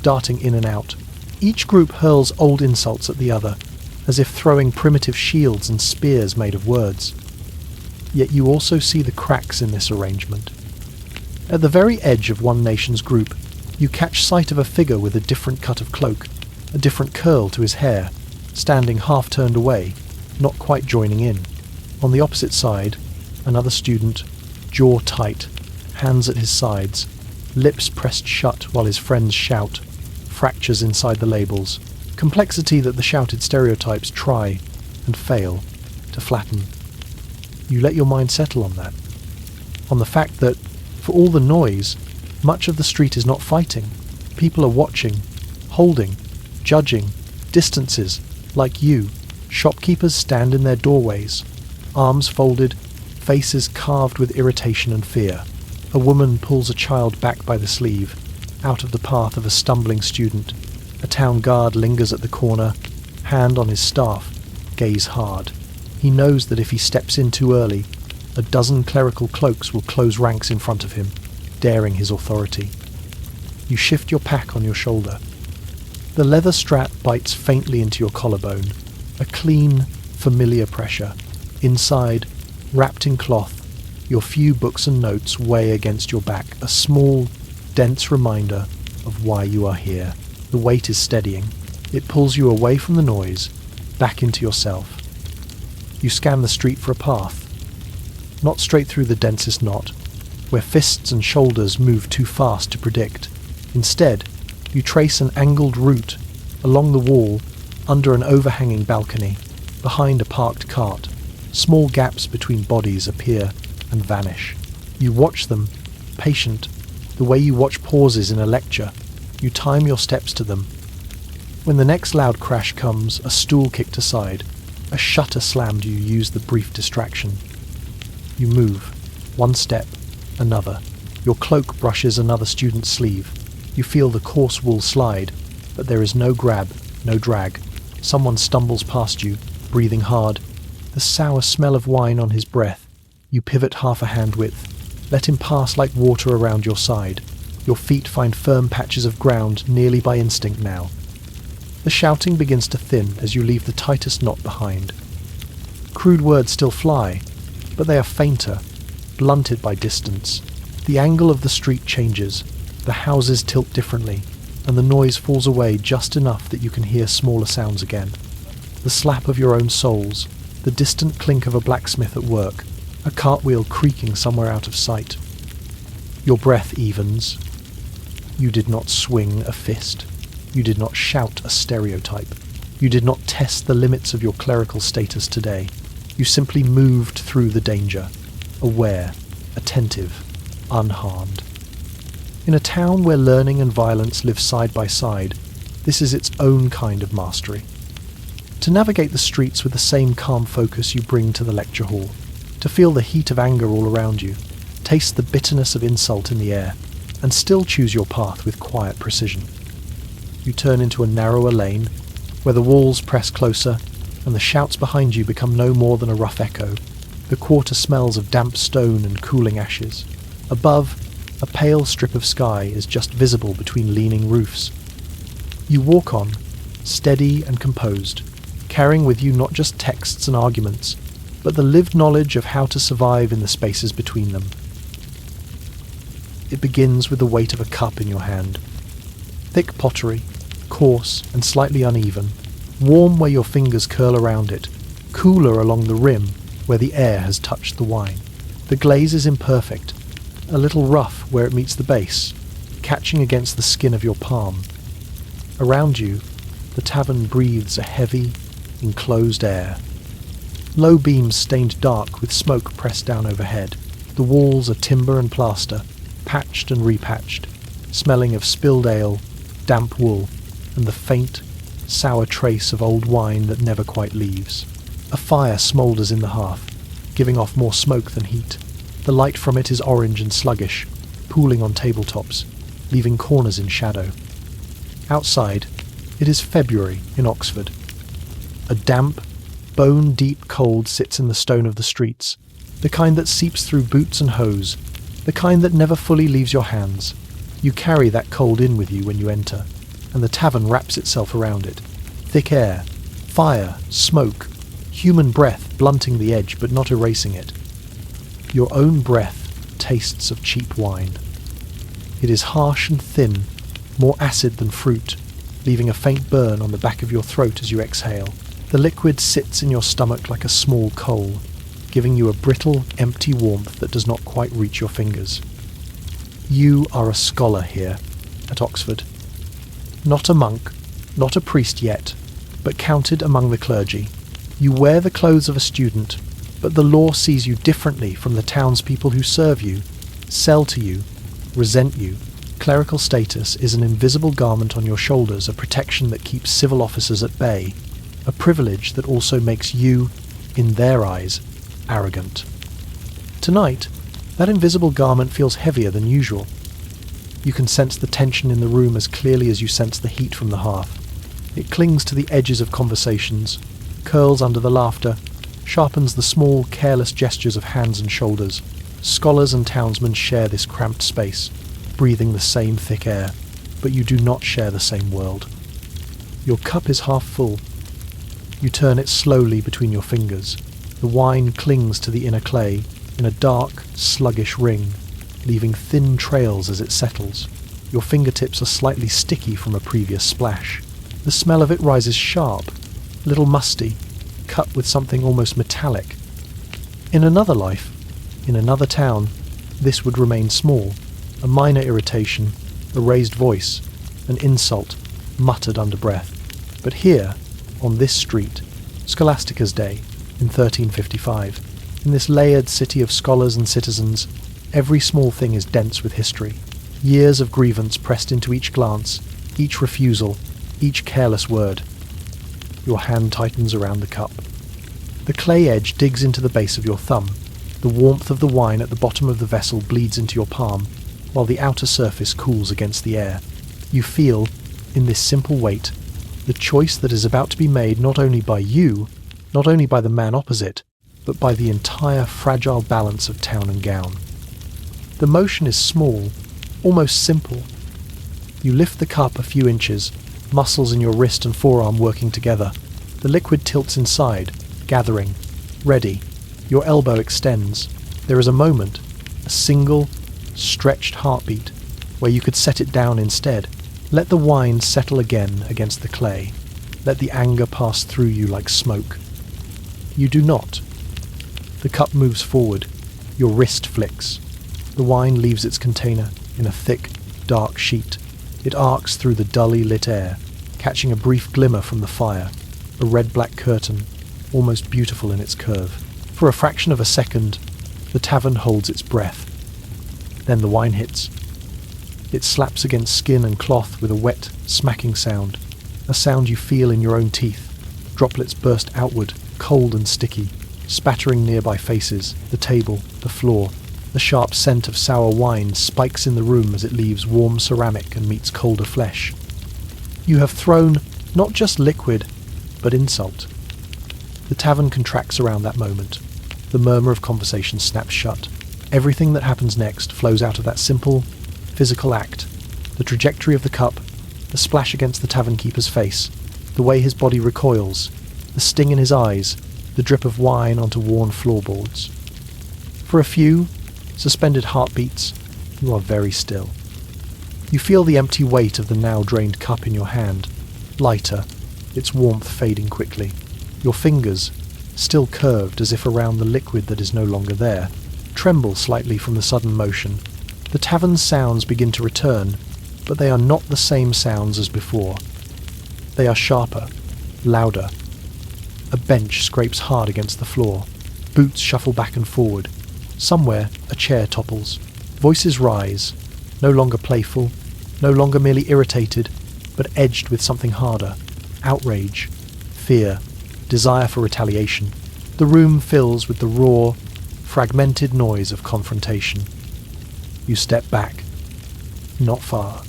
darting in and out. Each group hurls old insults at the other, as if throwing primitive shields and spears made of words. Yet you also see the cracks in this arrangement. At the very edge of one nation's group, you catch sight of a figure with a different cut of cloak, a different curl to his hair, standing half turned away, not quite joining in. On the opposite side, another student, jaw tight, hands at his sides, lips pressed shut while his friends shout, fractures inside the labels, complexity that the shouted stereotypes try and fail to flatten. You let your mind settle on that, on the fact that, for all the noise, much of the street is not fighting. People are watching, holding, judging, distances, like you. Shopkeepers stand in their doorways, arms folded, faces carved with irritation and fear. A woman pulls a child back by the sleeve, out of the path of a stumbling student. A town guard lingers at the corner, hand on his staff, gaze hard. He knows that if he steps in too early, a dozen clerical cloaks will close ranks in front of him, daring his authority. You shift your pack on your shoulder. The leather strap bites faintly into your collarbone, a clean, familiar pressure. Inside, wrapped in cloth, your few books and notes weigh against your back, a small, dense reminder of why you are here. The weight is steadying. It pulls you away from the noise, back into yourself. You scan the street for a path. Not straight through the densest knot, where fists and shoulders move too fast to predict. Instead, you trace an angled route along the wall, under an overhanging balcony, behind a parked cart. Small gaps between bodies appear and vanish. You watch them, patient, the way you watch pauses in a lecture. You time your steps to them. When the next loud crash comes, a stool kicked aside, a shutter slammed, you use the brief distraction. You move, one step, another. Your cloak brushes another student's sleeve. You feel the coarse wool slide, but there is no grab, no drag. Someone stumbles past you, breathing hard, the sour smell of wine on his breath. You pivot half a hand width. Let him pass like water around your side. Your feet find firm patches of ground nearly by instinct now. The shouting begins to thin as you leave the tightest knot behind. Crude words still fly, but they are fainter, blunted by distance. The angle of the street changes, the houses tilt differently, and the noise falls away just enough that you can hear smaller sounds again. The slap of your own soles, the distant clink of a blacksmith at work, a cartwheel creaking somewhere out of sight. Your breath evens. You did not swing a fist. You did not shout a stereotype. You did not test the limits of your clerical status today. You simply moved through the danger, aware, attentive, unharmed. In a town where learning and violence live side by side, this is its own kind of mastery. To navigate the streets with the same calm focus you bring to the lecture hall, to feel the heat of anger all around you, taste the bitterness of insult in the air, and still choose your path with quiet precision. You turn into a narrower lane, where the walls press closer, and the shouts behind you become no more than a rough echo. The quarter smells of damp stone and cooling ashes. Above, a pale strip of sky is just visible between leaning roofs. You walk on, steady and composed, carrying with you not just texts and arguments, but the lived knowledge of how to survive in the spaces between them. It begins with the weight of a cup in your hand. Thick pottery, coarse and slightly uneven, warm where your fingers curl around it, cooler along the rim where the air has touched the wine. The glaze is imperfect, a little rough where it meets the base, catching against the skin of your palm. Around you, the tavern breathes a heavy, enclosed air. Low beams stained dark with smoke pressed down overhead. The walls are timber and plaster, patched and repatched, smelling of spilled ale, damp wool, and the faint, sour trace of old wine that never quite leaves. A fire smoulders in the hearth, giving off more smoke than heat. The light from it is orange and sluggish, pooling on tabletops, leaving corners in shadow. Outside, it is February in Oxford. A damp, bone-deep cold sits in the stone of the streets, the kind that seeps through boots and hose, the kind that never fully leaves your hands. You carry that cold in with you when you enter, and the tavern wraps itself around it. Thick air, fire, smoke, human breath blunting the edge but not erasing it. Your own breath tastes of cheap wine. It is harsh and thin, more acid than fruit, leaving a faint burn on the back of your throat as you exhale. The liquid sits in your stomach like a small coal, giving you a brittle, empty warmth that does not quite reach your fingers. You are a scholar here, at Oxford. Not a monk, not a priest yet, but counted among the clergy. You wear the clothes of a student, but the law sees you differently from the townspeople who serve you, sell to you, resent you. Clerical status is an invisible garment on your shoulders, a protection that keeps civil officers at bay, a privilege that also makes you, in their eyes, arrogant. Tonight, that invisible garment feels heavier than usual. You can sense the tension in the room as clearly as you sense the heat from the hearth. It clings to the edges of conversations, curls under the laughter, sharpens the small, careless gestures of hands and shoulders. Scholars and townsmen share this cramped space, breathing the same thick air, but you do not share the same world. Your cup is half full. You turn it slowly between your fingers. The wine clings to the inner clay in a dark, sluggish ring, leaving thin trails as it settles. Your fingertips are slightly sticky from a previous splash. The smell of it rises sharp, a little musty, cut with something almost metallic. In another life, in another town, this would remain small, a minor irritation, a raised voice, an insult, muttered under breath. But here, on this street, Scholastica's day, in 1355, in this layered city of scholars and citizens, every small thing is dense with history. Years of grievance pressed into each glance, each refusal, each careless word. Your hand tightens around the cup. The clay edge digs into the base of your thumb. The warmth of the wine at the bottom of the vessel bleeds into your palm, while the outer surface cools against the air. You feel, in this simple weight, the choice that is about to be made not only by you, not only by the man opposite, but by the entire fragile balance of town and gown. The motion is small, almost simple. You lift the cup a few inches, muscles in your wrist and forearm working together. The liquid tilts inside, gathering, ready. Your elbow extends. There is a moment, single, stretched heartbeat where you could set it down instead. Let the wine settle again against the clay. Let the anger pass through you like smoke. You do not. The cup moves forward. Your wrist flicks. The wine leaves its container in a thick, dark sheet. It arcs through the dully lit air, catching a brief glimmer from the fire, a red-black curtain, almost beautiful in its curve. For a fraction of a second, the tavern holds its breath. Then the wine hits. It slaps against skin and cloth with a wet, smacking sound, a sound you feel in your own teeth. Droplets burst outward, cold and sticky, spattering nearby faces, the table, the floor. The sharp scent of sour wine spikes in the room as it leaves warm ceramic and meets colder flesh. You have thrown not just liquid, but insult. The tavern contracts around that moment. The murmur of conversation snaps shut. Everything that happens next flows out of that simple, physical act. The trajectory of the cup, the splash against the tavern keeper's face, the way his body recoils, the sting in his eyes, the drip of wine onto worn floorboards. For a few suspended heartbeats, you are very still. You feel the empty weight of the now drained cup in your hand, lighter, its warmth fading quickly. Your fingers, still curved as if around the liquid that is no longer there, tremble slightly from the sudden motion. The tavern's sounds begin to return, but they are not the same sounds as before. They are sharper, louder. A bench scrapes hard against the floor. Boots shuffle back and forward. Somewhere, a chair topples. Voices rise, no longer playful, no longer merely irritated, but edged with something harder. Outrage, fear, desire for retaliation. The room fills with the raw, fragmented noise of confrontation. You step back. Not far.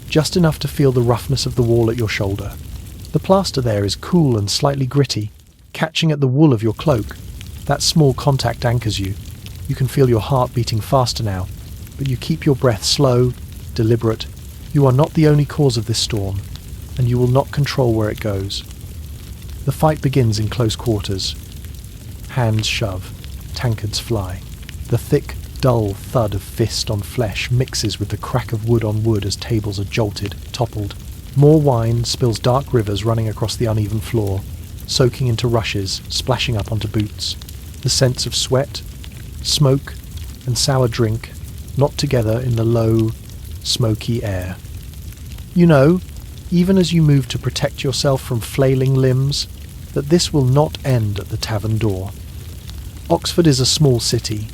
Just enough to feel the roughness of the wall at your shoulder. The plaster there is cool and slightly gritty, catching at the wool of your cloak. That small contact anchors you. You can feel your heart beating faster now, but you keep your breath slow, deliberate. You are not the only cause of this storm, and you will not control where it goes. The fight begins in close quarters. Hands shove, tankards fly. The thick, dull thud of fist on flesh mixes with the crack of wood on wood as tables are jolted, toppled. More wine spills dark rivers running across the uneven floor, soaking into rushes, splashing up onto boots. The scents of sweat, smoke, and sour drink knot together in the low, smoky air. You know, even as you move to protect yourself from flailing limbs, that this will not end at the tavern door. Oxford is a small city,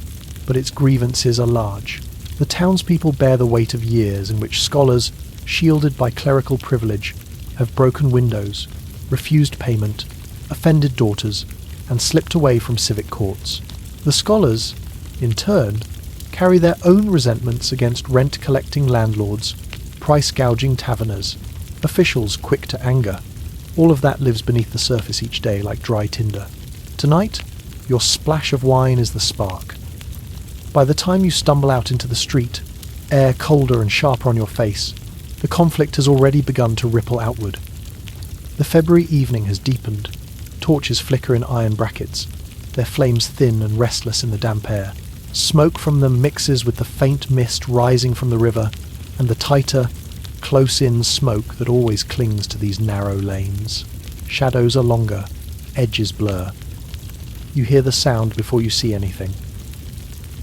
but its grievances are large. The townspeople bear the weight of years in which scholars, shielded by clerical privilege, have broken windows, refused payment, offended daughters, and slipped away from civic courts. The scholars, in turn, carry their own resentments against rent-collecting landlords, price-gouging taverners, officials quick to anger. All of that lives beneath the surface each day like dry tinder. Tonight, your splash of wine is the spark. By the time you stumble out into the street, air colder and sharper on your face, the conflict has already begun to ripple outward. The February evening has deepened. Torches flicker in iron brackets, their flames thin and restless in the damp air. Smoke from them mixes with the faint mist rising from the river and the tighter, close-in smoke that always clings to these narrow lanes. Shadows are longer, edges blur. You hear the sound before you see anything.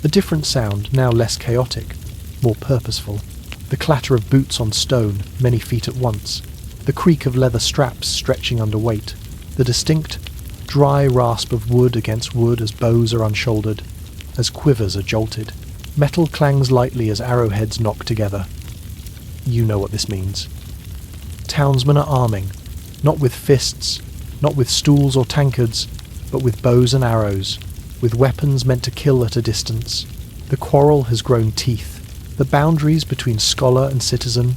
A different sound, now less chaotic, more purposeful. The clatter of boots on stone, many feet at once. The creak of leather straps stretching under weight. The distinct, dry rasp of wood against wood as bows are unshouldered, as quivers are jolted. Metal clangs lightly as arrowheads knock together. You know what this means. Townsmen are arming, not with fists, not with stools or tankards, but with bows and arrows, with weapons meant to kill at a distance. The quarrel has grown teeth. The boundaries between scholar and citizen,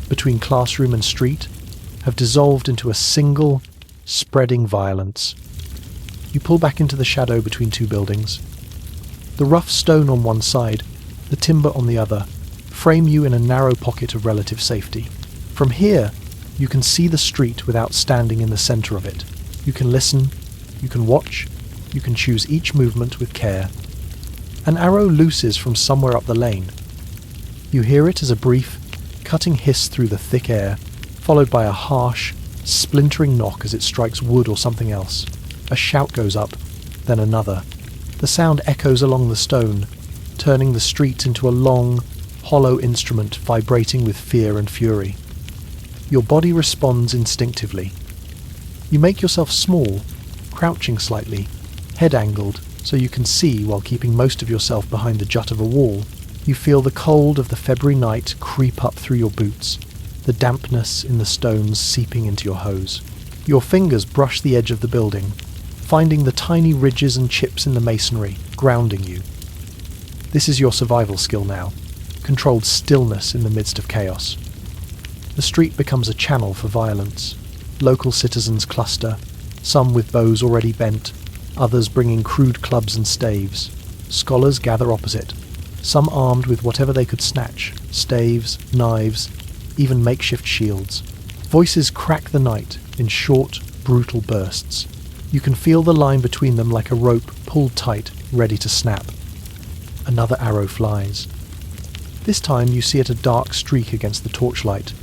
between classroom and street, have dissolved into a single, spreading violence. You pull back into the shadow between two buildings. The rough stone on one side, the timber on the other, frame you in a narrow pocket of relative safety. From here, you can see the street without standing in the centre of it. You can listen, you can watch, you can choose each movement with care. An arrow looses from somewhere up the lane. You hear it as a brief, cutting hiss through the thick air, followed by a harsh, splintering knock as it strikes wood or something else. A shout goes up, then another. The sound echoes along the stone, turning the street into a long, hollow instrument vibrating with fear and fury. Your body responds instinctively. You make yourself small, crouching slightly, head angled so you can see while keeping most of yourself behind the jut of a wall. You feel the cold of the February night creep up through your boots, the dampness in the stones seeping into your hose. Your fingers brush the edge of the building, finding the tiny ridges and chips in the masonry, grounding you. This is your survival skill now, controlled stillness in the midst of chaos. The street becomes a channel for violence. Local citizens cluster, some with bows already bent, others bringing crude clubs and staves. Scholars gather opposite, some armed with whatever they could snatch, staves, knives, even makeshift shields. Voices crack the night in short, brutal bursts. You can feel the line between them like a rope pulled tight, ready to snap. Another arrow flies. This time you see it a dark streak against the torchlight,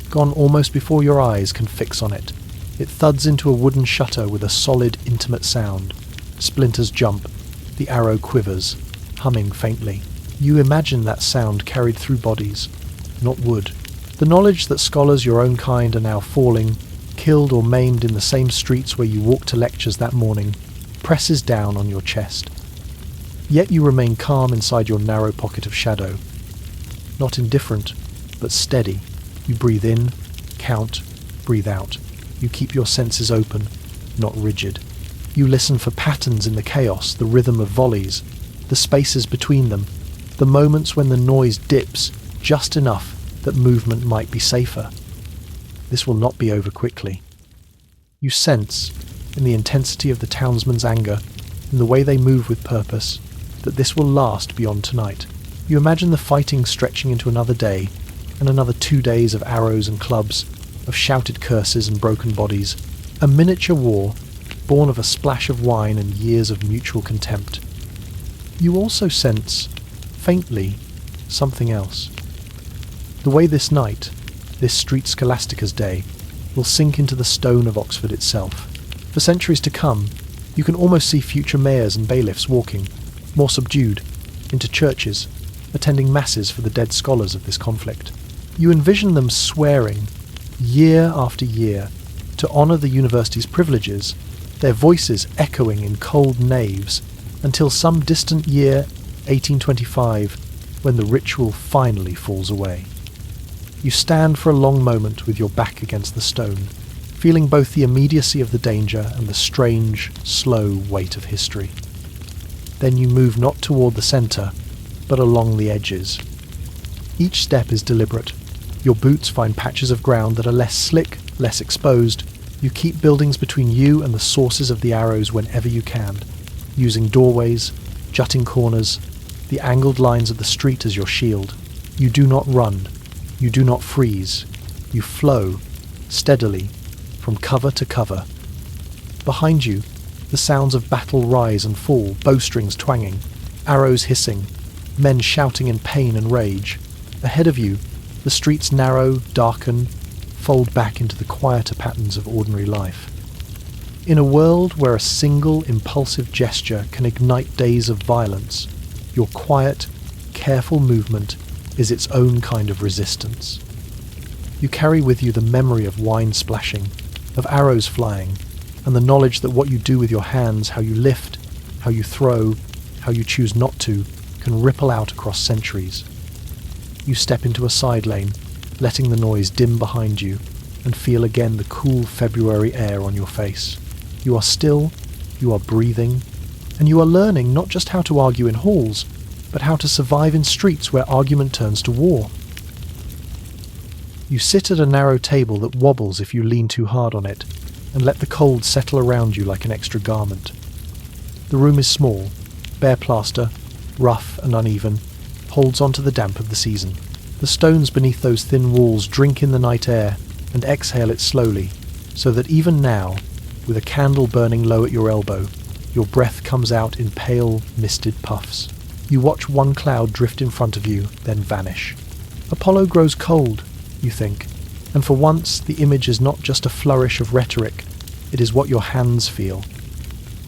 gone almost before your eyes can fix on it. It thuds into a wooden shutter with a solid, intimate sound. Splinters jump. The arrow quivers, humming faintly. You imagine that sound carried through bodies, not wood. The knowledge that scholars your own kind are now falling, killed or maimed in the same streets where you walked to lectures that morning, presses down on your chest. Yet you remain calm inside your narrow pocket of shadow. Not indifferent, but steady. You breathe in, count, breathe out. You keep your senses open, not rigid. You listen for patterns in the chaos, the rhythm of volleys, the spaces between them, the moments when the noise dips just enough that movement might be safer. This will not be over quickly. You sense, in the intensity of the townsmen's anger, in the way they move with purpose, that this will last beyond tonight. You imagine the fighting stretching into another day, and another 2 days of arrows and clubs, of shouted curses and broken bodies, a miniature war born of a splash of wine and years of mutual contempt. You also sense, faintly, something else. The way this night, this street Scholastica's day, will sink into the stone of Oxford itself. For centuries to come, you can almost see future mayors and bailiffs walking, more subdued, into churches, attending masses for the dead scholars of this conflict. You envision them swearing, year after year, to honour the university's privileges, their voices echoing in cold naves, until some distant year, 1825, when the ritual finally falls away. You stand for a long moment with your back against the stone, feeling both the immediacy of the danger and the strange, slow weight of history. Then you move not toward the centre, but along the edges. Each step is deliberate. Your boots find patches of ground that are less slick, less exposed. You keep buildings between you and the sources of the arrows whenever you can, using doorways, jutting corners, the angled lines of the street as your shield. You do not run. You do not freeze. You flow, steadily, from cover to cover. Behind you, the sounds of battle rise and fall, bowstrings twanging, arrows hissing, men shouting in pain and rage. Ahead of you, the streets narrow, darken, fold back into the quieter patterns of ordinary life. In a world where a single impulsive gesture can ignite days of violence, your quiet, careful movement is its own kind of resistance. You carry with you the memory of wine splashing, of arrows flying, and the knowledge that what you do with your hands, how you lift, how you throw, how you choose not to, can ripple out across centuries. You step into a side lane, letting the noise dim behind you, and feel again the cool February air on your face. You are still, you are breathing, and you are learning not just how to argue in halls, but how to survive in streets where argument turns to war. You sit at a narrow table that wobbles if you lean too hard on it, and let the cold settle around you like an extra garment. The room is small, bare plaster, rough and uneven, holds on to the damp of the season. The stones beneath those thin walls drink in the night air and exhale it slowly, so that even now, with a candle burning low at your elbow, your breath comes out in pale, misted puffs. You watch one cloud drift in front of you, then vanish. Apollo grows cold, you think, and for once the image is not just a flourish of rhetoric, it is what your hands feel.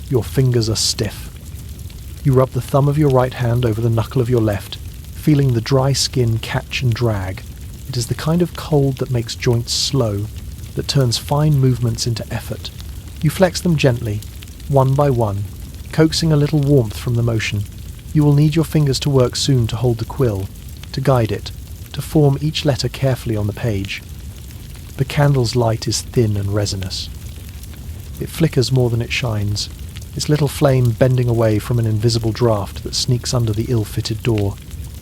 Your fingers are stiff. You rub the thumb of your right hand over the knuckle of your left, feeling the dry skin catch and drag. It is the kind of cold that makes joints slow, that turns fine movements into effort. You flex them gently, one by one, coaxing a little warmth from the motion. You will need your fingers to work soon to hold the quill, to guide it, to form each letter carefully on the page. The candle's light is thin and resinous. It flickers more than it shines, its little flame bending away from an invisible draught that sneaks under the ill-fitted door.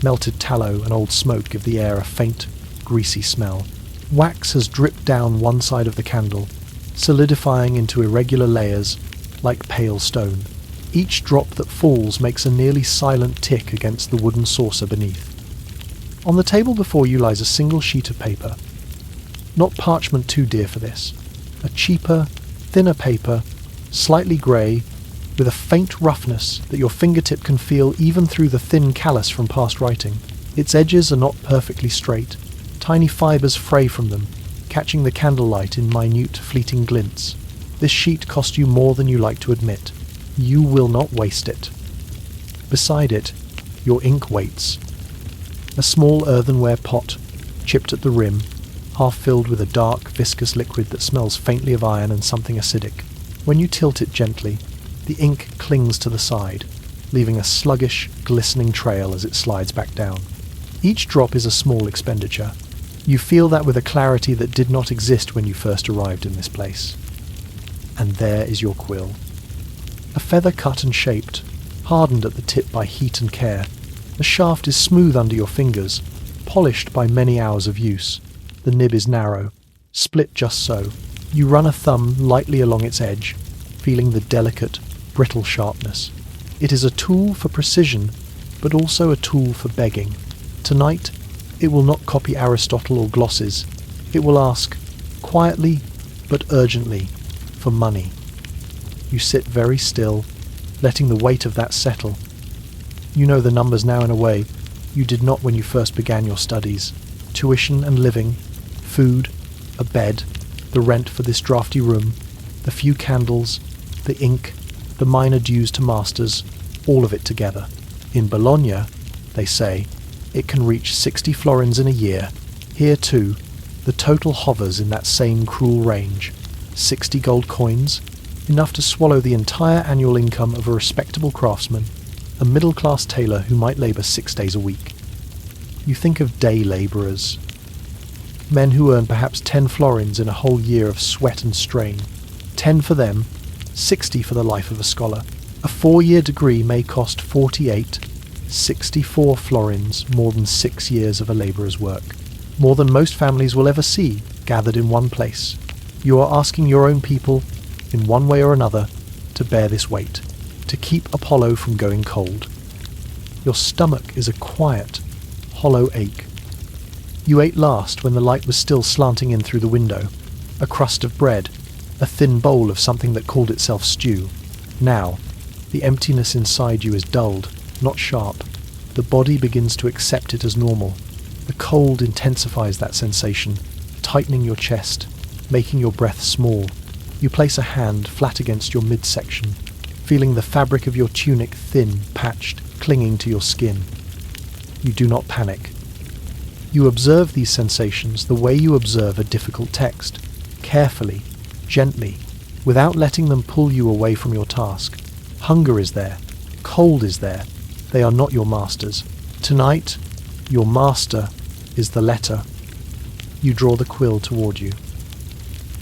Melted tallow and old smoke give the air a faint, greasy smell. Wax has dripped down one side of the candle, solidifying into irregular layers, like pale stone. Each drop that falls makes a nearly silent tick against the wooden saucer beneath. On the table before you lies a single sheet of paper. Not parchment too dear for this. A cheaper, thinner paper, slightly grey, with a faint roughness that your fingertip can feel even through the thin callus from past writing. Its edges are not perfectly straight. Tiny fibres fray from them, catching the candlelight in minute, fleeting glints. This sheet cost you more than you like to admit. You will not waste it. Beside it, your ink waits. A small earthenware pot, chipped at the rim, half filled with a dark, viscous liquid that smells faintly of iron and something acidic. When you tilt it gently, the ink clings to the side, leaving a sluggish, glistening trail as it slides back down. Each drop is a small expenditure. You feel that with a clarity that did not exist when you first arrived in this place. And there is your quill. A feather cut and shaped, hardened at the tip by heat and care. The shaft is smooth under your fingers, polished by many hours of use. The nib is narrow, split just so. You run a thumb lightly along its edge, feeling the delicate, brittle sharpness. It is a tool for precision, but also a tool for begging. Tonight, it will not copy Aristotle or glosses. It will ask, quietly but urgently, for money. You sit very still, letting the weight of that settle. You know the numbers now in a way you did not when you first began your studies. Tuition and living, food, a bed, the rent for this draughty room, the few candles, the ink, the minor dues to masters, all of it together. In Bologna, they say, it can reach 60 florins in a year. Here too, the total hovers in that same cruel range. 60 gold coins, enough to swallow the entire annual income of a respectable craftsman, a middle-class tailor who might labour 6 days a week. You think of day labourers, men who earn perhaps 10 florins in a whole year of sweat and strain. 10 for them, 60 for the life of a scholar. A 4-year degree may cost 64 florins, more than 6 years of a labourer's work. More than most families will ever see, gathered in one place. You are asking your own people, in one way or another, to bear this weight, to keep Apollo from going cold. Your stomach is a quiet, hollow ache. You ate last when the light was still slanting in through the window. A crust of bread, a thin bowl of something that called itself stew. Now, the emptiness inside you is dulled, not sharp. The body begins to accept it as normal. The cold intensifies that sensation, tightening your chest, making your breath small. You place a hand flat against your midsection, feeling the fabric of your tunic thin, patched, clinging to your skin. You do not panic. You observe these sensations the way you observe a difficult text, carefully, gently, without letting them pull you away from your task. Hunger is there. Cold is there. They are not your masters. Tonight, your master is the letter. You draw the quill toward you.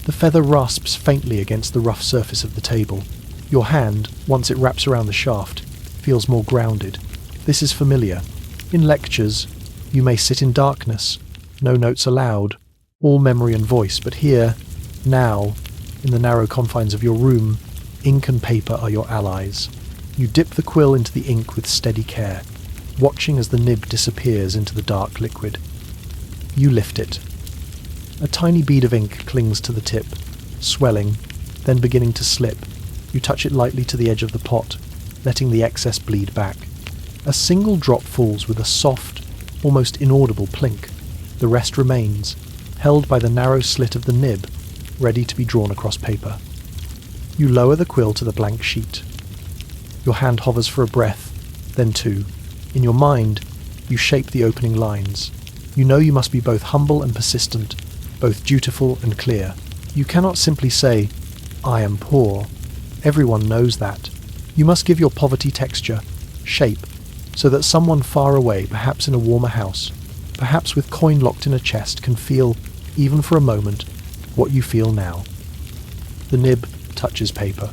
The feather rasps faintly against the rough surface of the table. Your hand, once it wraps around the shaft, feels more grounded. This is familiar. In lectures, you may sit in darkness, no notes allowed, all memory and voice, but here, now, in the narrow confines of your room, ink and paper are your allies. You dip the quill into the ink with steady care, watching as the nib disappears into the dark liquid. You lift it. A tiny bead of ink clings to the tip, swelling, then beginning to slip. You touch it lightly to the edge of the pot, letting the excess bleed back. A single drop falls with a soft, almost inaudible plink. The rest remains, held by the narrow slit of the nib, ready to be drawn across paper. You lower the quill to the blank sheet. Your hand hovers for a breath, then two. In your mind, you shape the opening lines. You know you must be both humble and persistent, both dutiful and clear. You cannot simply say, "I am poor." Everyone knows that. You must give your poverty texture, shape, so that someone far away, perhaps in a warmer house, perhaps with coin locked in a chest, can feel, even for a moment, what you feel now. The nib touches paper.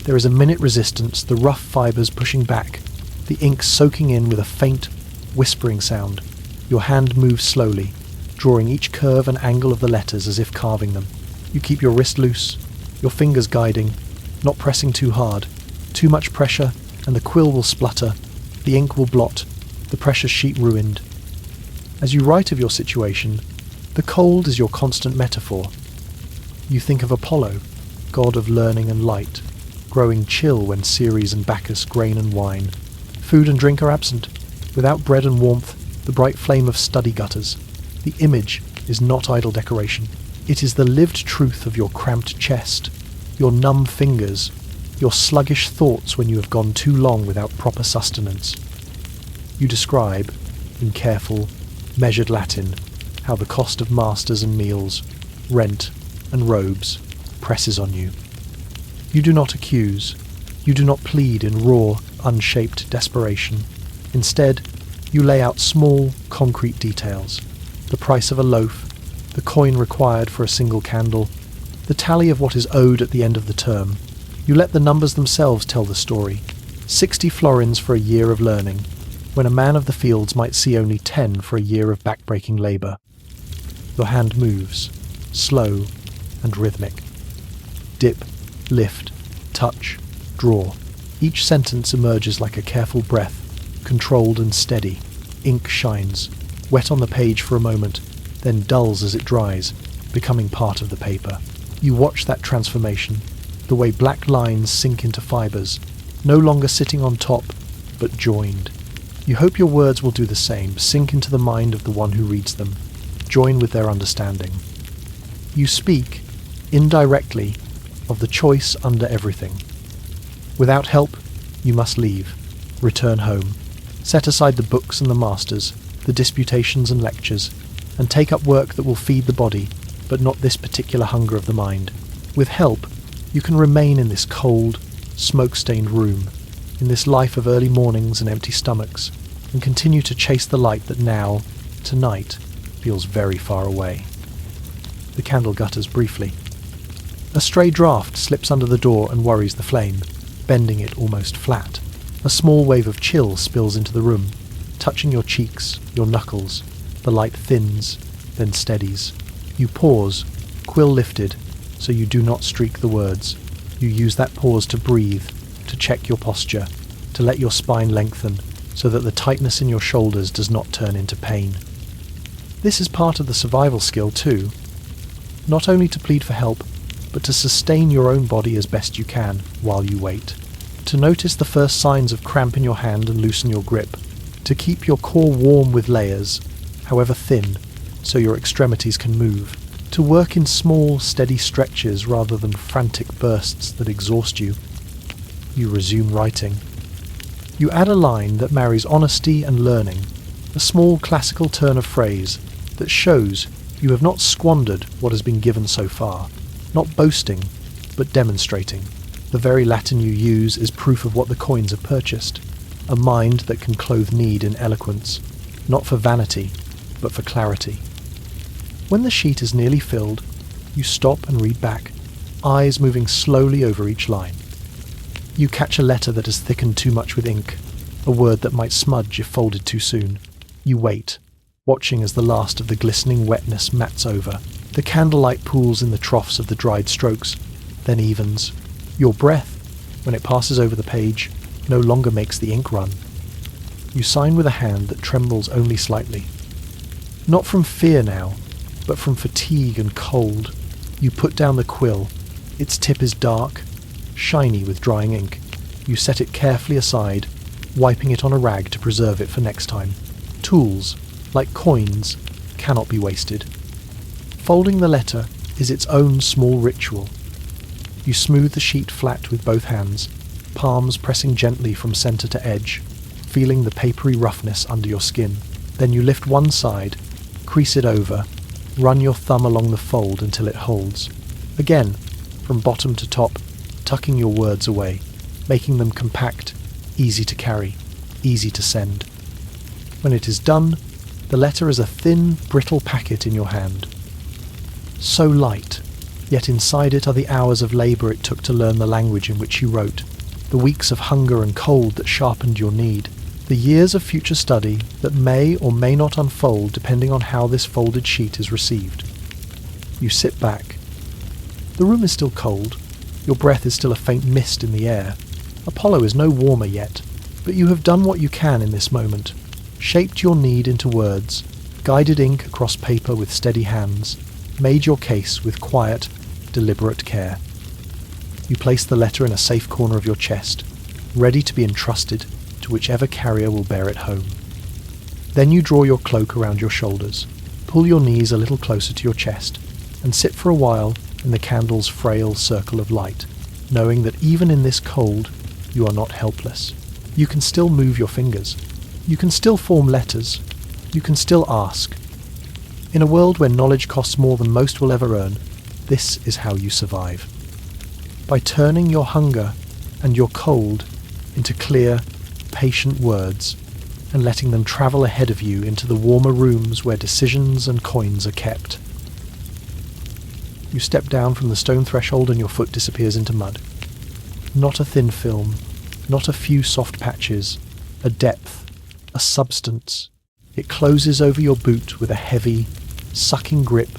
There is a minute resistance, the rough fibres pushing back, the ink soaking in with a faint, whispering sound. Your hand moves slowly, drawing each curve and angle of the letters as if carving them. You keep your wrist loose, your fingers guiding, not pressing too hard. Too much pressure, and the quill will splutter, the ink will blot, the precious sheet ruined. As you write of your situation, the cold is your constant metaphor. You think of Apollo, god of learning and light, growing chill when Ceres and Bacchus grain and wine. Food and drink are absent. Without bread and warmth, the bright flame of study gutters. The image is not idle decoration. It is the lived truth of your cramped chest, your numb fingers, your sluggish thoughts when you have gone too long without proper sustenance. You describe, in careful, measured Latin, how the cost of masters and meals, rent and robes, presses on you. You do not accuse. You do not plead in raw, unshaped desperation. Instead, you lay out small, concrete details. The price of a loaf, the coin required for a single candle, the tally of what is owed at the end of the term. You let the numbers themselves tell the story. 60 florins for a year of learning, when a man of the fields might see only 10 for a year of back-breaking labour. Your hand moves, slow and rhythmic. Dip, lift, touch, draw. Each sentence emerges like a careful breath, controlled and steady. Ink shines, wet on the page for a moment, then dulls as it dries, becoming part of the paper. You watch that transformation, the way black lines sink into fibres, no longer sitting on top, but joined. You hope your words will do the same, sink into the mind of the one who reads them, join with their understanding. You speak, indirectly, of the choice under everything. Without help, you must leave, return home, set aside the books and the masters, the disputations and lectures, and take up work that will feed the body, but not this particular hunger of the mind. With help, you can remain in this cold, smoke-stained room, in this life of early mornings and empty stomachs, and continue to chase the light that now, tonight, feels very far away. The candle gutters briefly. A stray draught slips under the door and worries the flame, bending it almost flat. A small wave of chill spills into the room, touching your cheeks, your knuckles. The light thins, then steadies. You pause, quill lifted, so you do not streak the words. You use that pause to breathe, to check your posture, to let your spine lengthen, so that the tightness in your shoulders does not turn into pain. This is part of the survival skill too. Not only to plead for help, but to sustain your own body as best you can while you wait. To notice the first signs of cramp in your hand and loosen your grip. To keep your core warm with layers, however thin, so your extremities can move. To work in small, steady stretches rather than frantic bursts that exhaust you. You resume writing. You add a line that marries honesty and learning, a small classical turn of phrase that shows you have not squandered what has been given so far, not boasting, but demonstrating. The very Latin you use is proof of what the coins have purchased, a mind that can clothe need in eloquence, not for vanity, but for clarity. When the sheet is nearly filled, you stop and read back, eyes moving slowly over each line. You catch a letter that has thickened too much with ink, a word that might smudge if folded too soon. You wait, watching as the last of the glistening wetness mats over. The candlelight pools in the troughs of the dried strokes, then evens. Your breath, when it passes over the page, no longer makes the ink run. You sign with a hand that trembles only slightly. Not from fear now, but from fatigue and cold. You put down the quill. Its tip is dark, shiny with drying ink. You set it carefully aside, wiping it on a rag to preserve it for next time. Tools, like coins, cannot be wasted. Folding the letter is its own small ritual. You smooth the sheet flat with both hands, palms pressing gently from centre to edge, feeling the papery roughness under your skin. Then you lift one side, crease it over, run your thumb along the fold until it holds. Again, from bottom to top, tucking your words away, making them compact, easy to carry, easy to send. When it is done, the letter is a thin, brittle packet in your hand. So light, yet inside it are the hours of labour it took to learn the language in which you wrote, the weeks of hunger and cold that sharpened your need, the years of future study that may or may not unfold depending on how this folded sheet is received. You sit back. The room is still cold. Your breath is still a faint mist in the air. Apollo is no warmer yet, but you have done what you can in this moment, shaped your need into words, guided ink across paper with steady hands, made your case with quiet, deliberate care. You place the letter in a safe corner of your chest, ready to be entrusted to whichever carrier will bear it home. Then you draw your cloak around your shoulders, pull your knees a little closer to your chest, and sit for a while in the candle's frail circle of light, knowing that even in this cold, you are not helpless. You can still move your fingers. You can still form letters. You can still ask. In a world where knowledge costs more than most will ever earn, this is how you survive. By turning your hunger and your cold into clear, patient words, and letting them travel ahead of you into the warmer rooms where decisions and coins are kept. You step down from the stone threshold and your foot disappears into mud. Not a thin film, not a few soft patches, a depth, a substance. It closes over your boot with a heavy, sucking grip,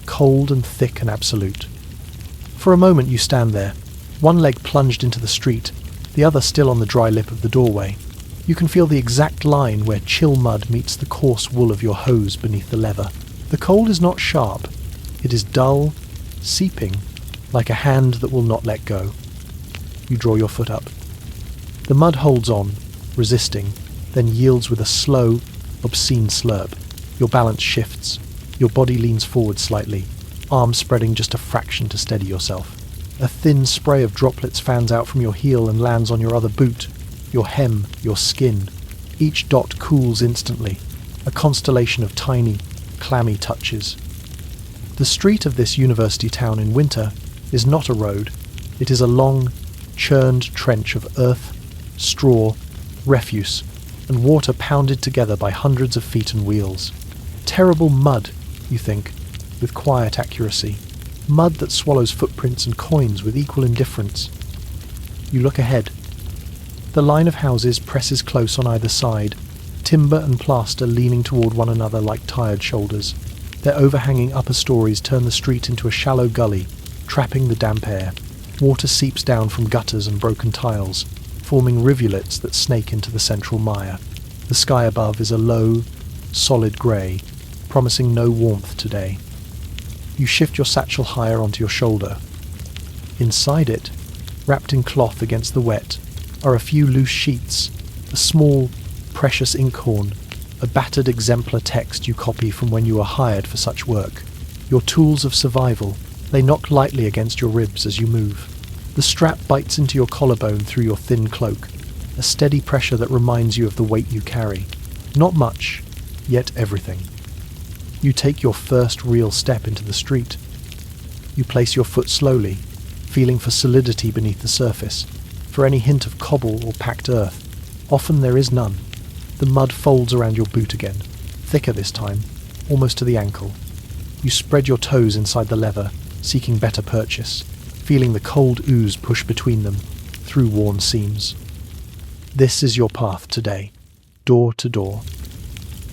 cold and thick and absolute. For a moment you stand there, one leg plunged into the street, the other still on the dry lip of the doorway. You can feel the exact line where chill mud meets the coarse wool of your hose beneath the lever. The cold is not sharp. It is dull, seeping, like a hand that will not let go. You draw your foot up. The mud holds on, resisting, then yields with a slow, obscene slurp. Your balance shifts. Your body leans forward slightly, arms spreading just a fraction to steady yourself. A thin spray of droplets fans out from your heel and lands on your other boot, your hem, your skin. Each dot cools instantly, a constellation of tiny, clammy touches. The street of this university town in winter is not a road. It is a long, churned trench of earth, straw, refuse, and water pounded together by hundreds of feet and wheels. Terrible mud, you think, with quiet accuracy. Mud that swallows footprints and coins with equal indifference. You look ahead. The line of houses presses close on either side, timber and plaster leaning toward one another like tired shoulders. Their overhanging upper stories turn the street into a shallow gully, trapping the damp air. Water seeps down from gutters and broken tiles, forming rivulets that snake into the central mire. The sky above is a low, solid grey, promising no warmth today. You shift your satchel higher onto your shoulder. Inside it, wrapped in cloth against the wet, are a few loose sheets, a small, precious inkhorn, a battered exemplar text you copy from when you were hired for such work. Your tools of survival, they knock lightly against your ribs as you move. The strap bites into your collarbone through your thin cloak, a steady pressure that reminds you of the weight you carry. Not much, yet everything. You take your first real step into the street. You place your foot slowly, feeling for solidity beneath the surface, for any hint of cobble or packed earth. Often there is none. The mud folds around your boot again, thicker this time, almost to the ankle. You spread your toes inside the leather, seeking better purchase, feeling the cold ooze push between them, through worn seams. This is your path today, door to door.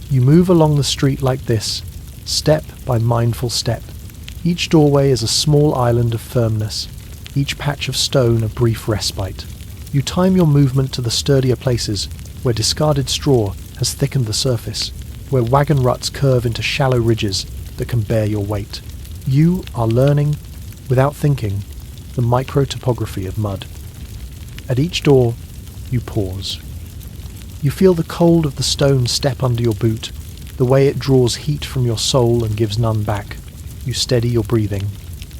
You move along the street like this, step by mindful step. Each doorway is a small island of firmness, each patch of stone a brief respite. You time your movement to the sturdier places where discarded straw has thickened the surface, where wagon ruts curve into shallow ridges that can bear your weight. You are learning, without thinking, the micro-topography of mud. At each door, you pause. You feel the cold of the stone step under your boot, the way it draws heat from your soul and gives none back. You steady your breathing.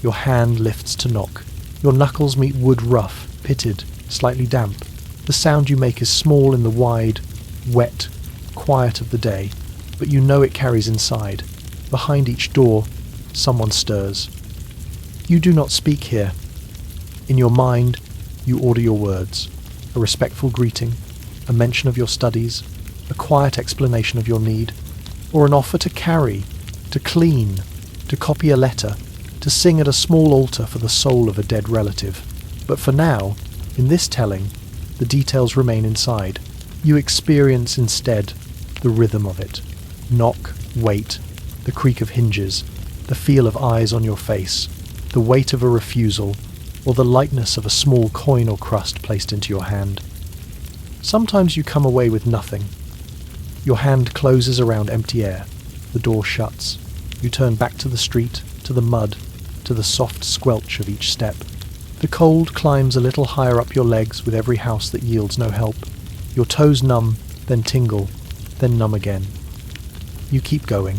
Your hand lifts to knock. Your knuckles meet wood rough, pitted, slightly damp. The sound you make is small in the wide, wet, quiet of the day, but you know it carries inside. Behind each door, someone stirs. You do not speak here. In your mind, you order your words. A respectful greeting, a mention of your studies, a quiet explanation of your need, or an offer to carry, to clean, to copy a letter, to sing at a small altar for the soul of a dead relative. But for now, in this telling, the details remain inside. You experience instead the rhythm of it. Knock, wait, the creak of hinges, the feel of eyes on your face, the weight of a refusal, or the lightness of a small coin or crust placed into your hand. Sometimes you come away with nothing. Your hand closes around empty air. The door shuts. You turn back to the street, to the mud, to the soft squelch of each step. The cold climbs a little higher up your legs with every house that yields no help. Your toes numb, then tingle, then numb again. You keep going.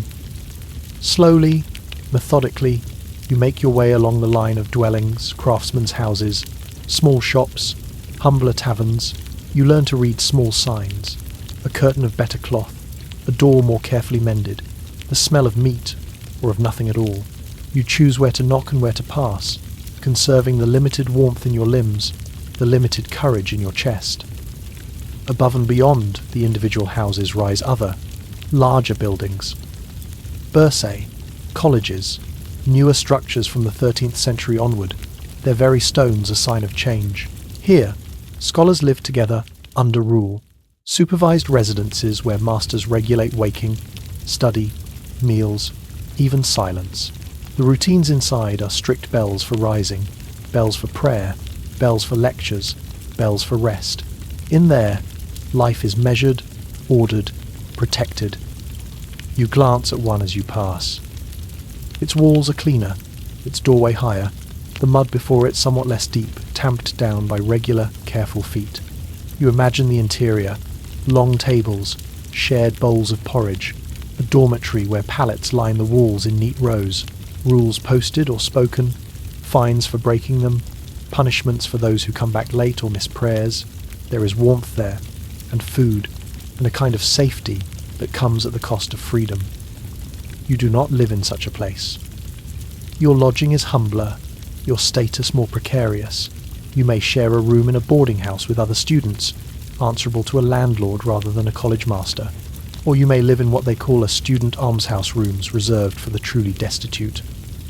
Slowly, methodically, you make your way along the line of dwellings, craftsmen's houses, small shops, humbler taverns. You learn to read small signs. A curtain of better cloth, a door more carefully mended, the smell of meat or of nothing at all. You choose where to knock and where to pass, conserving the limited warmth in your limbs, the limited courage in your chest. Above and beyond the individual houses rise other, larger buildings. Bursae, colleges, newer structures from the 13th century onward, their very stones a sign of change. Here, scholars live together under rule. Supervised residences where masters regulate waking, study, meals, even silence. The routines inside are strict bells for rising, bells for prayer, bells for lectures, bells for rest. In there, life is measured, ordered, protected. You glance at one as you pass. Its walls are cleaner, its doorway higher, the mud before it somewhat less deep, tamped down by regular, careful feet. You imagine the interior, long tables, shared bowls of porridge, a dormitory where pallets line the walls in neat rows, rules posted or spoken, fines for breaking them, punishments for those who come back late or miss prayers. There is warmth there, and food, and a kind of safety that comes at the cost of freedom. You do not live in such a place. Your lodging is humbler, your status more precarious. You may share a room in a boarding house with other students, answerable to a landlord rather than a college master, or you may live in what they call a student almshouse rooms reserved for the truly destitute,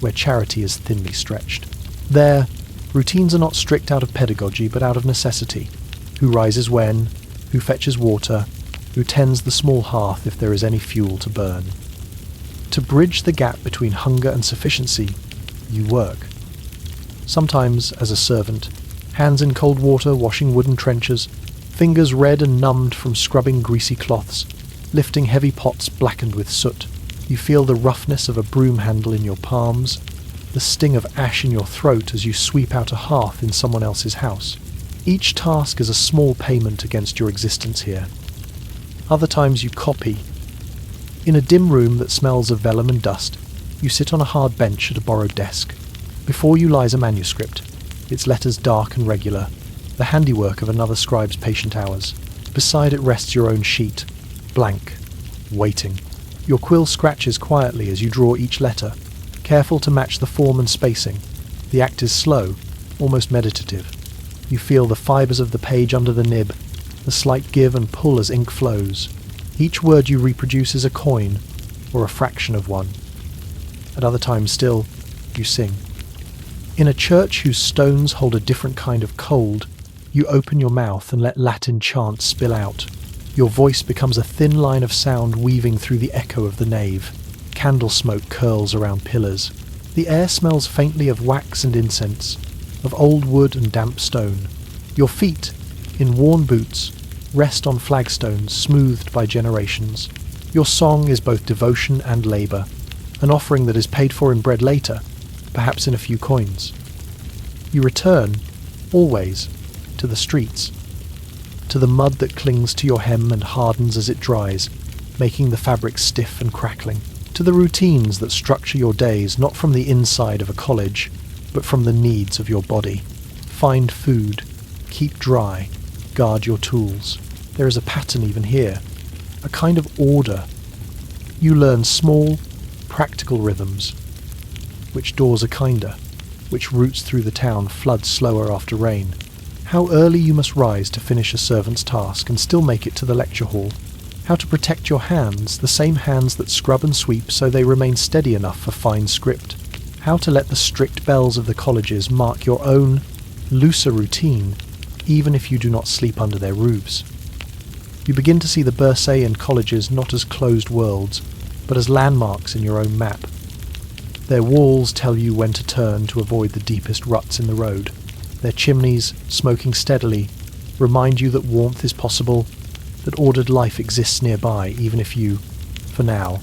where charity is thinly stretched. There, routines are not strict out of pedagogy but out of necessity. Who rises when, who fetches water, who tends the small hearth if there is any fuel to burn. To bridge the gap between hunger and sufficiency, you work. Sometimes as a servant, hands in cold water washing wooden trenchers, fingers red and numbed from scrubbing greasy cloths, lifting heavy pots blackened with soot. You feel the roughness of a broom handle in your palms, the sting of ash in your throat as you sweep out a hearth in someone else's house. Each task is a small payment against your existence here. Other times you copy. In a dim room that smells of vellum and dust, you sit on a hard bench at a borrowed desk. Before you lies a manuscript, its letters dark and regular, the handiwork of another scribe's patient hours. Beside it rests your own sheet, blank, waiting. Your quill scratches quietly as you draw each letter, careful to match the form and spacing. The act is slow, almost meditative. You feel the fibres of the page under the nib, the slight give and pull as ink flows. Each word you reproduce is a coin, or a fraction of one. At other times still, you sing. In a church whose stones hold a different kind of cold, you open your mouth and let Latin chants spill out. Your voice becomes a thin line of sound weaving through the echo of the nave. Candle smoke curls around pillars. The air smells faintly of wax and incense, of old wood and damp stone. Your feet, in worn boots, rest on flagstones smoothed by generations. Your song is both devotion and labour, an offering that is paid for in bread later, perhaps in a few coins. You return, always, to the streets. to the mud that clings to your hem and hardens as it dries, making the fabric stiff and crackling, to the routines that structure your days not from the inside of a college, but from the needs of your body. Find food, keep dry, guard your tools. There is a pattern even here, a kind of order. You learn small, practical rhythms. Which doors are kinder? Which routes through the town flood slower after rain? How early you must rise to finish a servant's task and still make it to the lecture hall? How to protect your hands, the same hands that scrub and sweep so they remain steady enough for fine script? How to let the strict bells of the colleges mark your own, looser routine, even if you do not sleep under their roofs? You begin to see the bursæ and colleges not as closed worlds, but as landmarks in your own map. Their walls tell you when to turn to avoid the deepest ruts in the road. Their chimneys, smoking steadily, remind you that warmth is possible, that ordered life exists nearby, even if you, for now,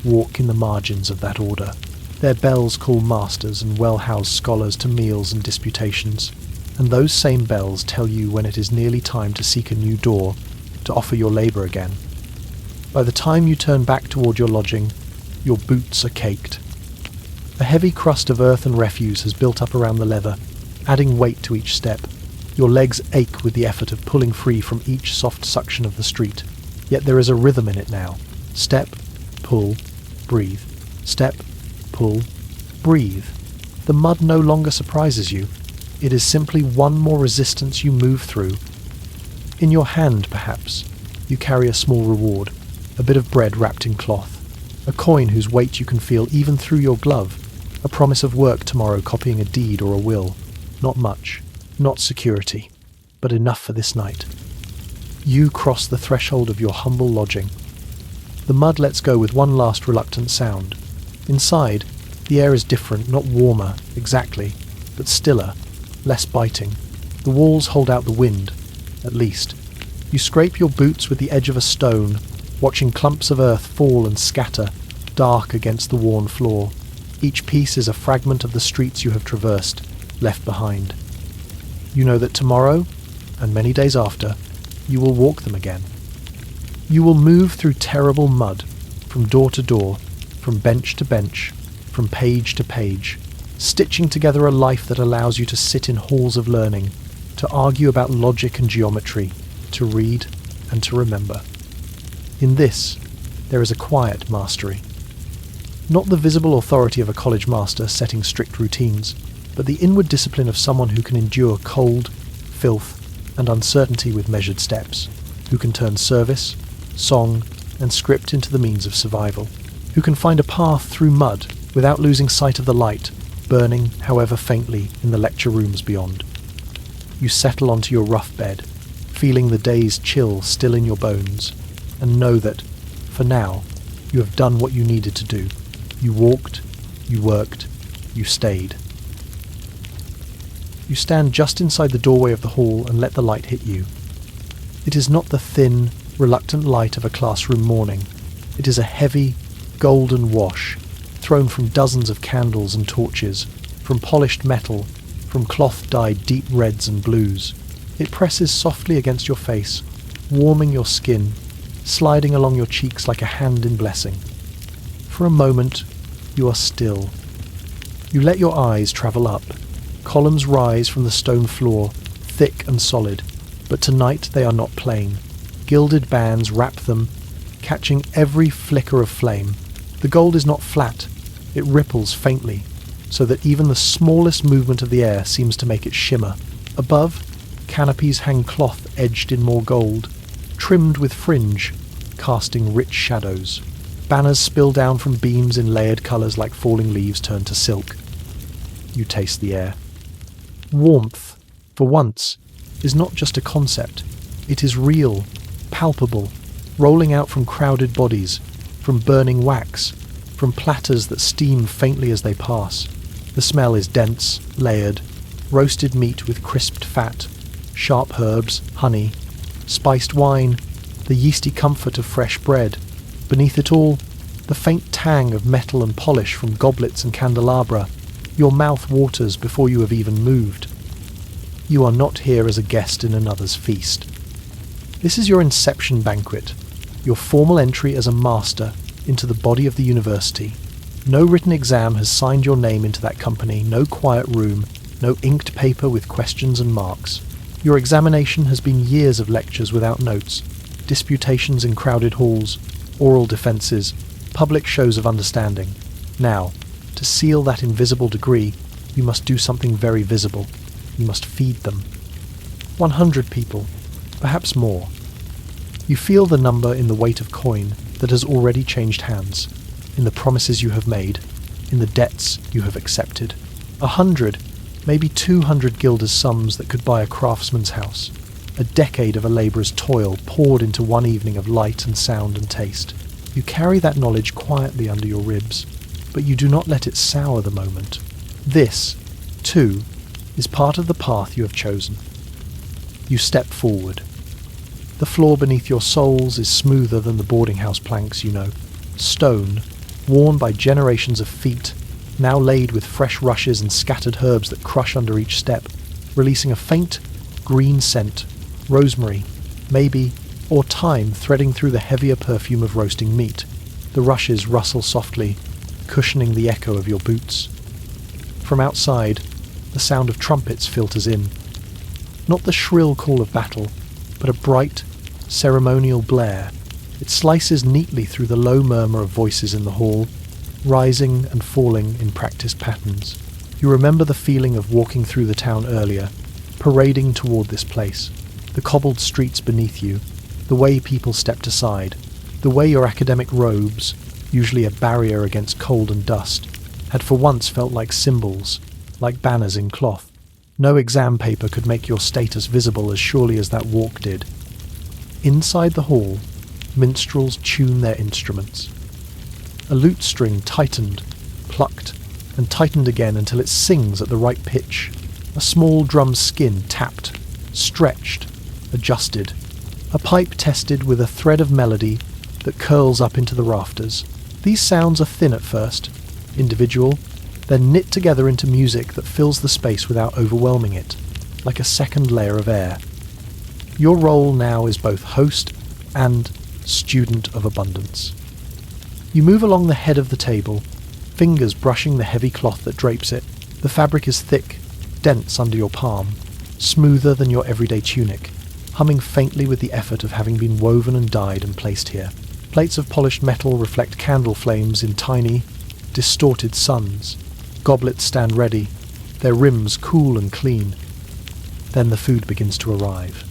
walk in the margins of that order. Their bells call masters and well-housed scholars to meals and disputations, and those same bells tell you when it is nearly time to seek a new door, to offer your labour again. By the time you turn back toward your lodging, your boots are caked. A heavy crust of earth and refuse has built up around the leather, adding weight to each step. Your legs ache with the effort of pulling free from each soft suction of the street, yet there is a rhythm in it now. Step, pull, breathe. Step, pull, breathe. The mud no longer surprises you. It is simply one more resistance you move through. In your hand, perhaps, you carry a small reward, a bit of bread wrapped in cloth, a coin whose weight you can feel even through your glove, a promise of work tomorrow copying a deed or a will. Not much, not security, but enough for this night. You cross the threshold of your humble lodging. The mud lets go with one last reluctant sound. Inside, the air is different, not warmer, exactly, but stiller, less biting. The walls hold out the wind, at least. You scrape your boots with the edge of a stone, watching clumps of earth fall and scatter, dark against the worn floor. Each piece is a fragment of the streets you have traversed, left behind. You know that tomorrow, and many days after, you will walk them again. You will move through terrible mud, from door to door, from bench to bench, from page to page, stitching together a life that allows you to sit in halls of learning, to argue about logic and geometry, to read and to remember. In this, there is a quiet mastery. Not the visible authority of a college master setting strict routines, but the inward discipline of someone who can endure cold, filth, and uncertainty with measured steps, who can turn service, song, and script into the means of survival, who can find a path through mud without losing sight of the light, burning, however faintly, in the lecture rooms beyond. You settle onto your rough bed, feeling the day's chill still in your bones, and know that, for now, you have done what you needed to do. You walked, you worked, you stayed. You stand just inside the doorway of the hall and let the light hit you. It is not the thin, reluctant light of a classroom morning. It is a heavy, golden wash, thrown from dozens of candles and torches, from polished metal, from cloth dyed deep reds and blues. It presses softly against your face, warming your skin, sliding along your cheeks like a hand in blessing. For a moment, you are still. You let your eyes travel up. Columns rise from the stone floor, thick and solid, but tonight they are not plain. Gilded bands wrap them, catching every flicker of flame. The gold is not flat, it ripples faintly, so that even the smallest movement of the air seems to make it shimmer. Above, canopies hang cloth edged in more gold, trimmed with fringe, casting rich shadows. Banners spill down from beams in layered colours like falling leaves turned to silk. You taste the air. Warmth, for once, is not just a concept. It is real, palpable, rolling out from crowded bodies, from burning wax, from platters that steam faintly as they pass. The smell is dense, layered, roasted meat with crisped fat, sharp herbs, honey, spiced wine, the yeasty comfort of fresh bread. Beneath it all, the faint tang of metal and polish from goblets and candelabra. Your mouth waters before you have even moved. You are not here as a guest in another's feast. This is your inception banquet, your formal entry as a master into the body of the university. No written exam has signed your name into that company, no quiet room, no inked paper with questions and marks. Your examination has been years of lectures without notes, disputations in crowded halls, oral defences, public shows of understanding. Now, to seal that invisible degree, you must do something very visible. You must feed them. 100 people, perhaps more. You feel the number in the weight of coin that has already changed hands, in the promises you have made, in the debts you have accepted. 100, maybe 200 guilders' sums that could buy a craftsman's house. A decade of a labourer's toil poured into one evening of light and sound and taste. You carry that knowledge quietly under your ribs, but you do not let it sour the moment. This, too, is part of the path you have chosen. You step forward. The floor beneath your soles is smoother than the boarding house planks you know. Stone, worn by generations of feet, now laid with fresh rushes and scattered herbs that crush under each step, releasing a faint green scent, rosemary, maybe, or thyme threading through the heavier perfume of roasting meat. The rushes rustle softly, cushioning the echo of your boots. From outside, the sound of trumpets filters in. Not the shrill call of battle, but a bright, ceremonial blare. It slices neatly through the low murmur of voices in the hall, rising and falling in practiced patterns. You remember the feeling of walking through the town earlier, parading toward this place, the cobbled streets beneath you, the way people stepped aside, the way your academic robes, usually a barrier against cold and dust, had for once felt like symbols, like banners in cloth. No exam paper could make your status visible as surely as that walk did. Inside the hall, minstrels tune their instruments. A lute string tightened, plucked, and tightened again until it sings at the right pitch. A small drum's skin tapped, stretched, adjusted. A pipe tested with a thread of melody that curls up into the rafters. These sounds are thin at first, individual, then knit together into music that fills the space without overwhelming it, like a second layer of air. Your role now is both host and student of abundance. You move along the head of the table, fingers brushing the heavy cloth that drapes it. The fabric is thick, dense under your palm, smoother than your everyday tunic, humming faintly with the effort of having been woven and dyed and placed here. Plates of polished metal reflect candle flames in tiny, distorted suns. Goblets stand ready, their rims cool and clean. Then the food begins to arrive.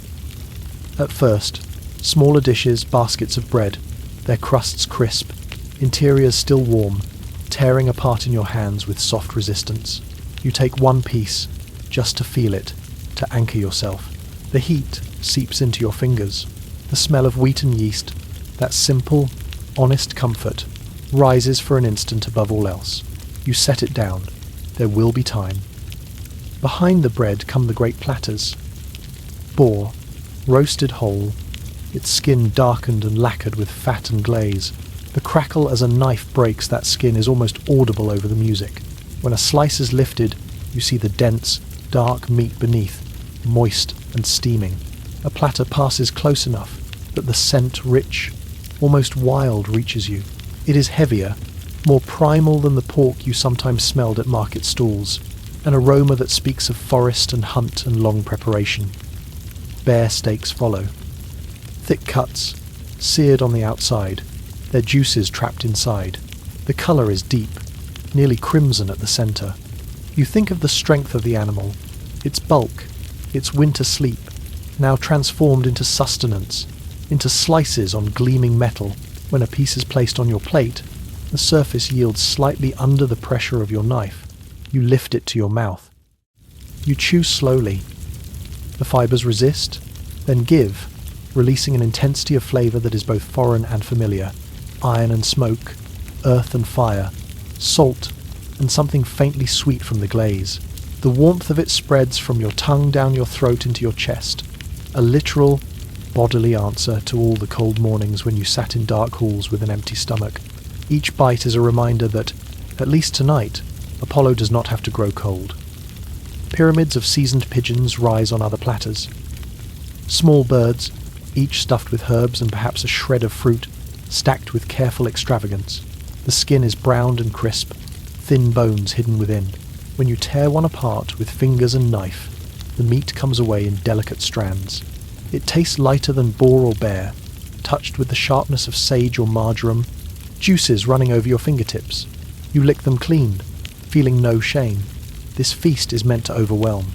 At first, smaller dishes, baskets of bread, their crusts crisp, interiors still warm, tearing apart in your hands with soft resistance. You take one piece, just to feel it, to anchor yourself. The heat seeps into your fingers. The smell of wheat and yeast, that simple, honest comfort, rises for an instant above all else. You set it down. There will be time. Behind the bread come the great platters. Boar, roasted whole, its skin darkened and lacquered with fat and glaze. The crackle as a knife breaks that skin is almost audible over the music. When a slice is lifted, you see the dense, dark meat beneath, moist and steaming. A platter passes close enough that the scent, rich, almost wild, reaches you. It is heavier, more primal than the pork you sometimes smelled at market stalls, an aroma that speaks of forest and hunt and long preparation. Bare steaks follow. Thick cuts, seared on the outside, their juices trapped inside. The colour is deep, nearly crimson at the centre. You think of the strength of the animal, its bulk, its winter sleep, now transformed into sustenance, into slices on gleaming metal. When a piece is placed on your plate, the surface yields slightly under the pressure of your knife. You lift it to your mouth. You chew slowly. The fibres resist, then give, releasing an intensity of flavour that is both foreign and familiar. Iron and smoke, earth and fire, salt, and something faintly sweet from the glaze. The warmth of it spreads from your tongue down your throat into your chest, a literal, bodily answer to all the cold mornings when you sat in dark halls with an empty stomach. Each bite is a reminder that, at least tonight, Apollo does not have to grow cold. Pyramids of seasoned pigeons rise on other platters. Small birds, each stuffed with herbs and perhaps a shred of fruit, stacked with careful extravagance. The skin is browned and crisp, thin bones hidden within. When you tear one apart with fingers and knife, the meat comes away in delicate strands. It tastes lighter than boar or bear, touched with the sharpness of sage or marjoram, juices running over your fingertips. You lick them clean, feeling no shame. This feast is meant to overwhelm.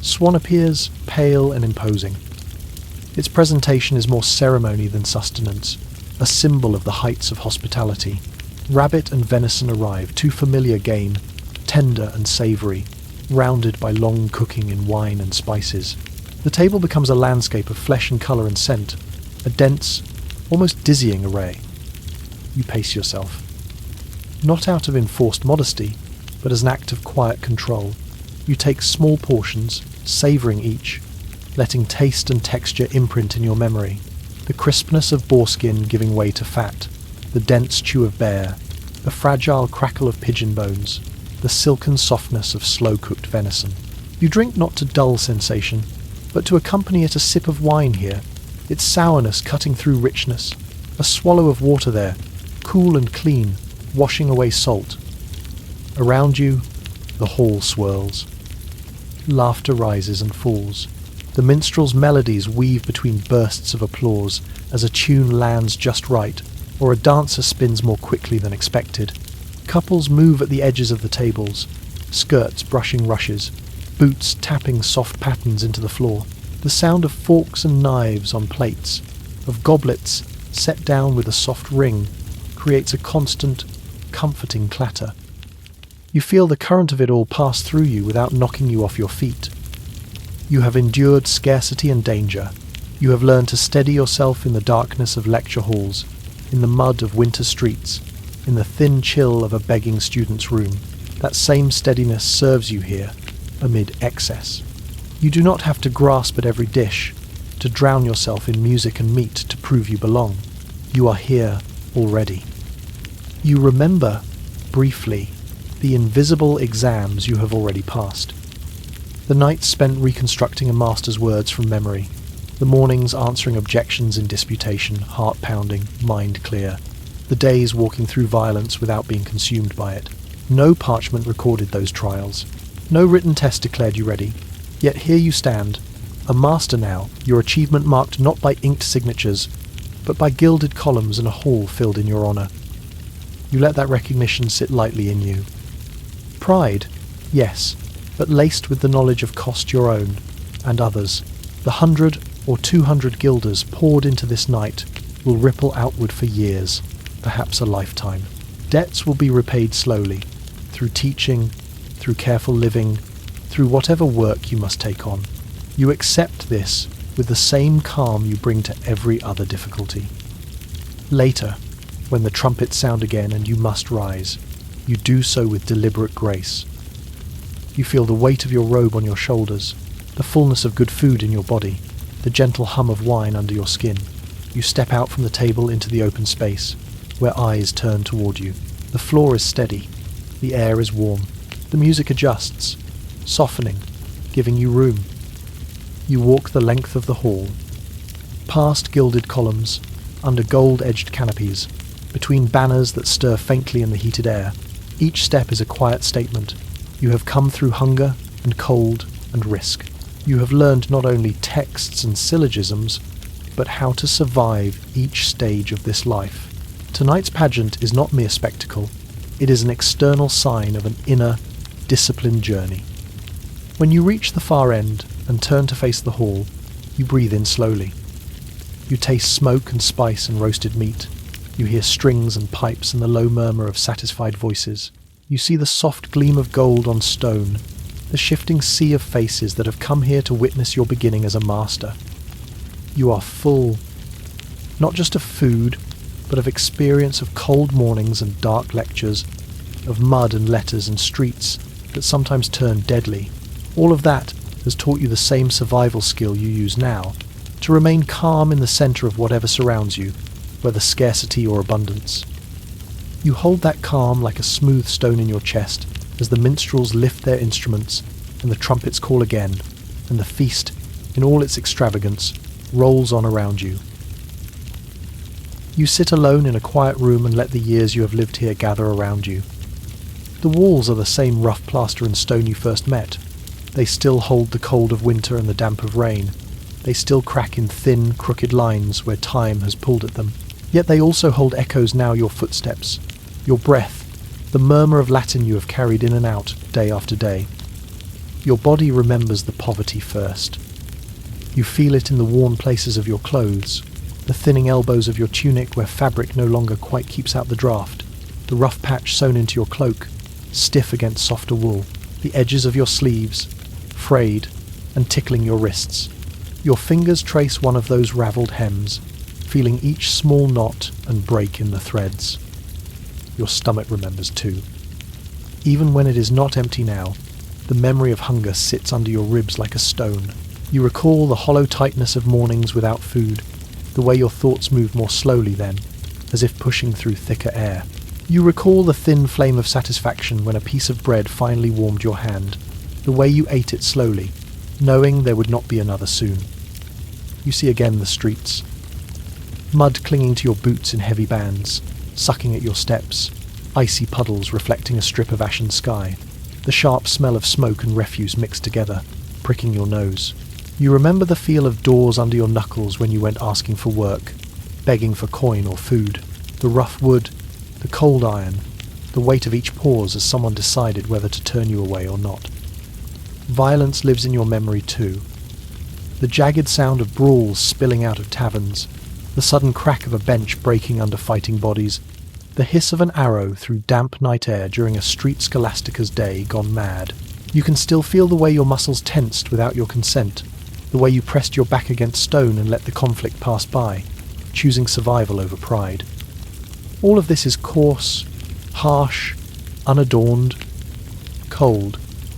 Swan appears pale and imposing. Its presentation is more ceremony than sustenance, a symbol of the heights of hospitality. Rabbit and venison arrive, two familiar game, tender and savoury, rounded by long cooking in wine and spices. The table becomes a landscape of flesh and colour and scent, a dense, almost dizzying array. You pace yourself. Not out of enforced modesty, but as an act of quiet control. You take small portions, savouring each, letting taste and texture imprint in your memory. The crispness of boarskin giving way to fat, the dense chew of bear, the fragile crackle of pigeon bones, the silken softness of slow-cooked venison. You drink not to dull sensation, but to accompany it a sip of wine here, its sourness cutting through richness, a swallow of water there, cool and clean, washing away salt. Around you, the hall swirls. Laughter rises and falls. The minstrel's melodies weave between bursts of applause as a tune lands just right, or a dancer spins more quickly than expected. Couples move at the edges of the tables, skirts brushing rushes, boots tapping soft patterns into the floor. The sound of forks and knives on plates, of goblets set down with a soft ring, creates a constant, comforting clatter. You feel the current of it all pass through you without knocking you off your feet. You have endured scarcity and danger. You have learned to steady yourself in the darkness of lecture halls, in the mud of winter streets, in the thin chill of a begging student's room. That same steadiness serves you here, amid excess. You do not have to grasp at every dish, to drown yourself in music and meat to prove you belong. You are here already. You remember, briefly, the invisible exams you have already passed. The nights spent reconstructing a master's words from memory, the mornings answering objections in disputation, heart-pounding, mind-clear, the days walking through violence without being consumed by it. No parchment recorded those trials. No written test declared you ready. Yet here you stand, a master now, your achievement marked not by inked signatures, but by gilded columns and a hall filled in your honour. You let that recognition sit lightly in you. Pride, yes, but laced with the knowledge of cost your own, and others. The 100 or 200 guilders poured into this night will ripple outward for years, perhaps a lifetime. Debts will be repaid slowly, through teaching, through careful living, through whatever work you must take on. You accept this with the same calm you bring to every other difficulty. Later, when the trumpets sound again and you must rise, you do so with deliberate grace. You feel the weight of your robe on your shoulders, the fullness of good food in your body, the gentle hum of wine under your skin. You step out from the table into the open space, where eyes turn toward you. The floor is steady, the air is warm, the music adjusts, softening, giving you room. You walk the length of the hall, past gilded columns, under gold-edged canopies, between banners that stir faintly in the heated air. Each step is a quiet statement. You have come through hunger and cold and risk. You have learned not only texts and syllogisms, but how to survive each stage of this life. Tonight's pageant is not mere spectacle. It is an external sign of an inner, disciplined journey. When you reach the far end and turn to face the hall, you breathe in slowly. You taste smoke and spice and roasted meat. You hear strings and pipes and the low murmur of satisfied voices. You see the soft gleam of gold on stone, the shifting sea of faces that have come here to witness your beginning as a master. You are full, not just of food, but of experience of cold mornings and dark lectures, of mud and letters and streets that sometimes turn deadly. All of that has taught you the same survival skill you use now, to remain calm in the centre of whatever surrounds you, whether scarcity or abundance. You hold that calm like a smooth stone in your chest as the minstrels lift their instruments and the trumpets call again, and the feast, in all its extravagance, rolls on around you. You sit alone in a quiet room and let the years you have lived here gather around you. The walls are the same rough plaster and stone you first met. They still hold the cold of winter and the damp of rain. They still crack in thin, crooked lines where time has pulled at them. Yet they also hold echoes now, your footsteps, your breath, the murmur of Latin you have carried in and out day after day. Your body remembers the poverty first. You feel it in the worn places of your clothes, the thinning elbows of your tunic where fabric no longer quite keeps out the draft, the rough patch sewn into your cloak, stiff against softer wool, the edges of your sleeves, frayed and tickling your wrists. Your fingers trace one of those ravelled hems, feeling each small knot and break in the threads. Your stomach remembers too. Even when it is not empty now, the memory of hunger sits under your ribs like a stone. You recall the hollow tightness of mornings without food, the way your thoughts move more slowly then, as if pushing through thicker air. You recall the thin flame of satisfaction when a piece of bread finally warmed your hand, the way you ate it slowly, knowing there would not be another soon. You see again the streets. Mud clinging to your boots in heavy bands, sucking at your steps, icy puddles reflecting a strip of ashen sky, the sharp smell of smoke and refuse mixed together, pricking your nose. You remember the feel of doors under your knuckles when you went asking for work, begging for coin or food, the rough wood, the cold iron, the weight of each pause as someone decided whether to turn you away or not. Violence lives in your memory too. The jagged sound of brawls spilling out of taverns, the sudden crack of a bench breaking under fighting bodies, the hiss of an arrow through damp night air during a street Scholastica's day gone mad. You can still feel the way your muscles tensed without your consent, the way you pressed your back against stone and let the conflict pass by, choosing survival over pride. All of this is coarse, harsh, unadorned, cold,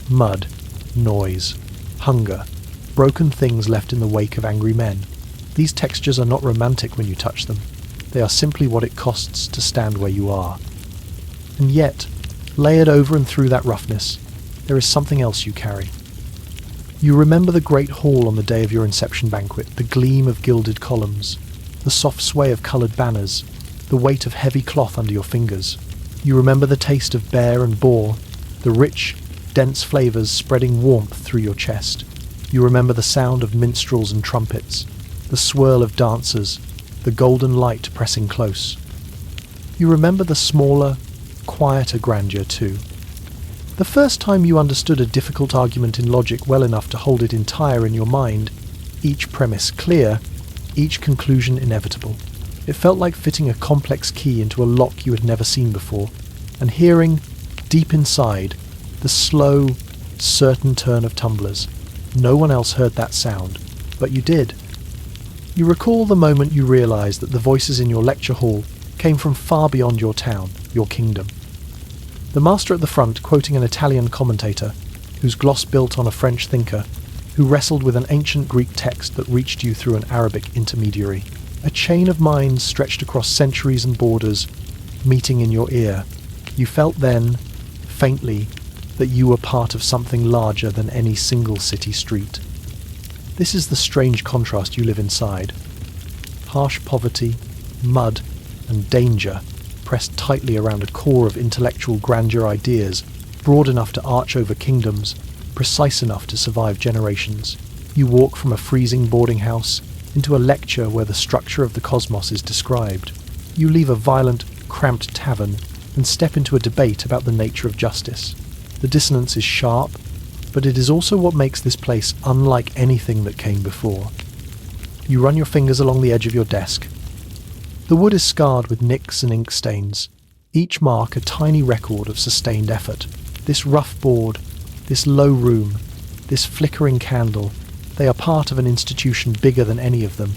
mud, noise, hunger, broken things left in the wake of angry men. These textures are not romantic when you touch them. They are simply what it costs to stand where you are. And yet, layered over and through that roughness, there is something else you carry. You remember the great hall on the day of your inception banquet, the gleam of gilded columns, the soft sway of coloured banners, the weight of heavy cloth under your fingers. You remember the taste of bear and boar, the rich, dense flavours spreading warmth through your chest. You remember the sound of minstrels and trumpets, the swirl of dancers, the golden light pressing close. You remember the smaller, quieter grandeur too. The first time you understood a difficult argument in logic well enough to hold it entire in your mind, each premise clear, each conclusion inevitable. It felt like fitting a complex key into a lock you had never seen before, and hearing, deep inside, the slow, certain turn of tumblers. No one else heard that sound, but you did. You recall the moment you realised that the voices in your lecture hall came from far beyond your town, your kingdom. The master at the front quoting an Italian commentator, whose gloss built on a French thinker, who wrestled with an ancient Greek text that reached you through an Arabic intermediary. A chain of minds stretched across centuries and borders, meeting in your ear. You felt then, faintly, that you were part of something larger than any single city street. This is the strange contrast you live inside. Harsh poverty, mud, and danger pressed tightly around a core of intellectual grandeur ideas, broad enough to arch over kingdoms, precise enough to survive generations. You walk from a freezing boarding house into a lecture where the structure of the cosmos is described. You leave a violent, cramped tavern and step into a debate about the nature of justice. The dissonance is sharp, but it is also what makes this place unlike anything that came before. You run your fingers along the edge of your desk. The wood is scarred with nicks and ink stains, each mark a tiny record of sustained effort. This rough board, this low room, this flickering candle, they are part of an institution bigger than any of them,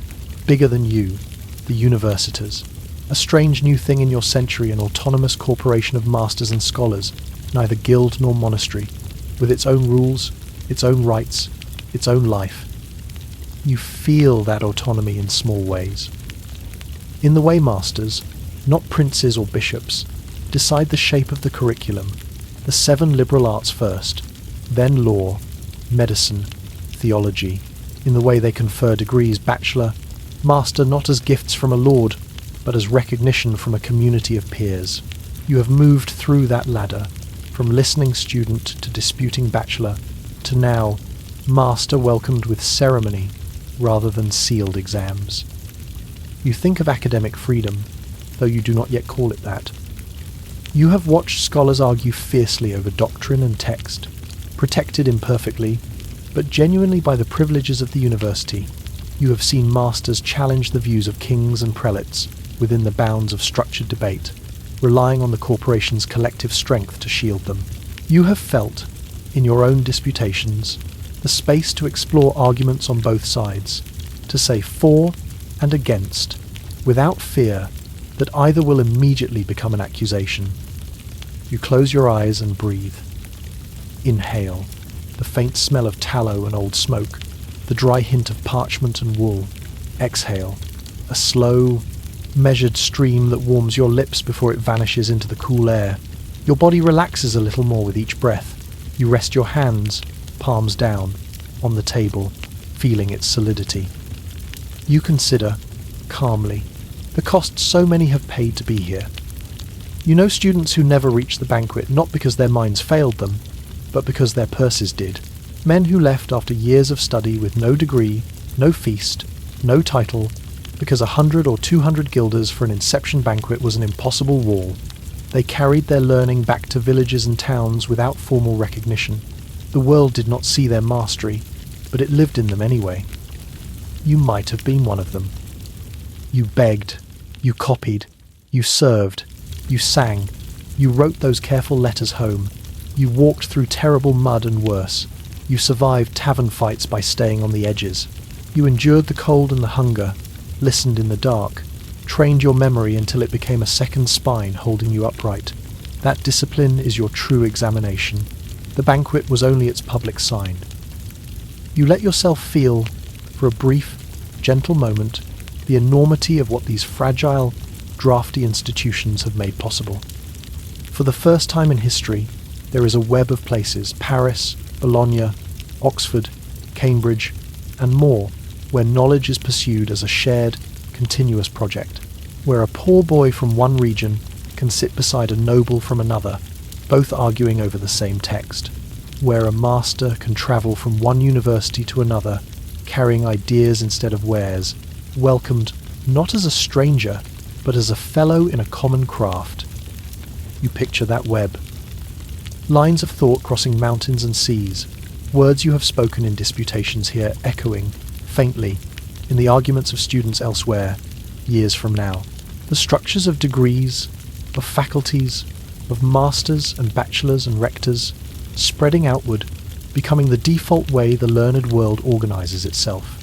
bigger than you, the universities. A strange new thing in your century, an autonomous corporation of masters and scholars, neither guild nor monastery, with its own rules, its own rights, its own life. You feel that autonomy in small ways. In the way masters, not princes or bishops, decide the shape of the curriculum, the 7 liberal arts first, then law, medicine, theology, in the way they confer degrees bachelor, master not as gifts from a lord, but as recognition from a community of peers. You have moved through that ladder, from listening student to disputing bachelor, to now master welcomed with ceremony rather than sealed exams. You think of academic freedom, though you do not yet call it that. You have watched scholars argue fiercely over doctrine and text, protected imperfectly, but genuinely by the privileges of the university. You have seen masters challenge the views of kings and prelates within the bounds of structured debate, relying on the corporation's collective strength to shield them. You have felt, in your own disputations, the space to explore arguments on both sides, to say for and against, without fear that either will immediately become an accusation. You close your eyes and breathe. Inhale the faint smell of tallow and old smoke, the dry hint of parchment and wool. Exhale a slow, measured stream that warms your lips before it vanishes into the cool air. Your body relaxes a little more with each breath. You rest your hands, palms down, on the table, feeling its solidity. You consider, calmly, the cost so many have paid to be here. You know students who never reach the banquet not because their minds failed them, but because their purses did. Men who left after years of study with no degree, no feast, no title, because 100 or 200 guilders for an inception banquet was an impossible wall. They carried their learning back to villages and towns without formal recognition. The world did not see their mastery, but it lived in them anyway. You might have been one of them. You begged, you copied, you served, you sang, you wrote those careful letters home, you walked through terrible mud and worse, you survived tavern fights by staying on the edges, you endured the cold and the hunger, listened in the dark, trained your memory until it became a second spine holding you upright. That discipline is your true examination. The banquet was only its public sign. You let yourself feel, for a brief, gentle moment, the enormity of what these fragile, drafty institutions have made possible. For the first time in history, there is a web of places, Paris, Bologna, Oxford, Cambridge, and more, where knowledge is pursued as a shared, continuous project, where a poor boy from one region can sit beside a noble from another, both arguing over the same text, where a master can travel from one university to another, carrying ideas instead of wares, welcomed not as a stranger, but as a fellow in a common craft. You picture that web. Lines of thought crossing mountains and seas, words you have spoken in disputations here echoing, faintly, in the arguments of students elsewhere, years from now. The structures of degrees, of faculties, of masters and bachelors and rectors, spreading outward, becoming the default way the learned world organizes itself.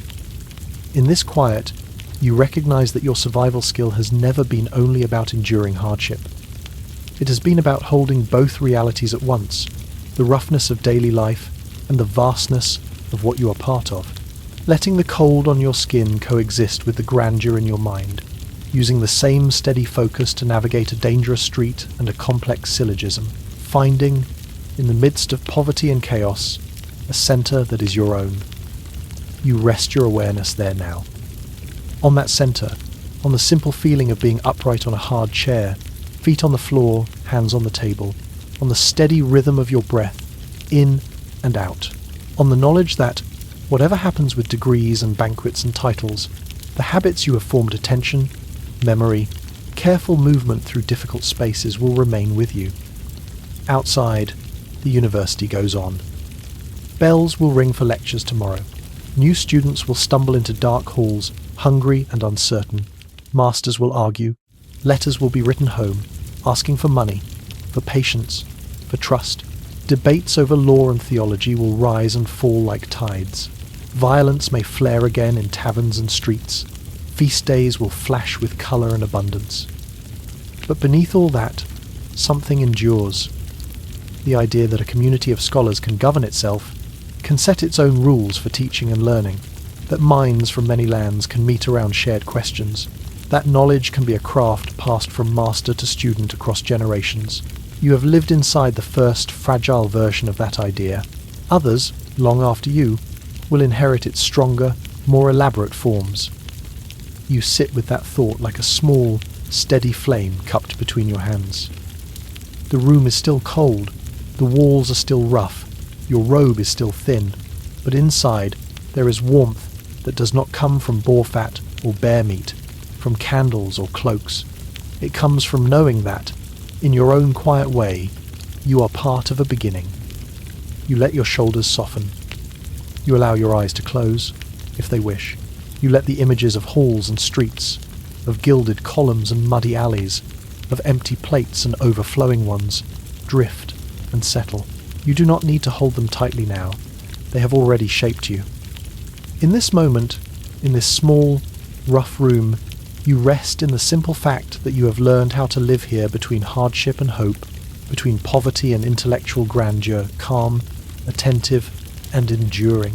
In this quiet, you recognize that your survival skill has never been only about enduring hardship. It has been about holding both realities at once, the roughness of daily life and the vastness of what you are part of, letting the cold on your skin coexist with the grandeur in your mind, using the same steady focus to navigate a dangerous street and a complex syllogism, finding, in the midst of poverty and chaos, a center that is your own. You rest your awareness there now. On that center, on the simple feeling of being upright on a hard chair, feet on the floor, hands on the table, on the steady rhythm of your breath, in and out, on the knowledge that, whatever happens with degrees and banquets and titles, the habits you have formed attention, memory, careful movement through difficult spaces will remain with you. Outside, the university goes on. Bells will ring for lectures tomorrow. New students will stumble into dark halls, hungry and uncertain. Masters will argue. Letters will be written home, asking for money, for patience, for trust. Debates over law and theology will rise and fall like tides. Violence may flare again in taverns and streets. Feast days will flash with colour and abundance. But beneath all that, something endures. The idea that a community of scholars can govern itself, can set its own rules for teaching and learning, that minds from many lands can meet around shared questions, that knowledge can be a craft passed from master to student across generations. You have lived inside the first fragile version of that idea. Others, long after you, will inherit its stronger, more elaborate forms. You sit with that thought like a small, steady flame cupped between your hands. The room is still cold, the walls are still rough, your robe is still thin, but inside there is warmth that does not come from boar fat or bear meat, from candles or cloaks. It comes from knowing that, in your own quiet way, you are part of a beginning. You let your shoulders soften. You allow your eyes to close, if they wish. You let the images of halls and streets, of gilded columns and muddy alleys, of empty plates and overflowing ones, drift and settle. You do not need to hold them tightly now. They have already shaped you. In this moment, in this small, rough room, you rest in the simple fact that you have learned how to live here between hardship and hope, between poverty and intellectual grandeur, calm, attentive, and enduring.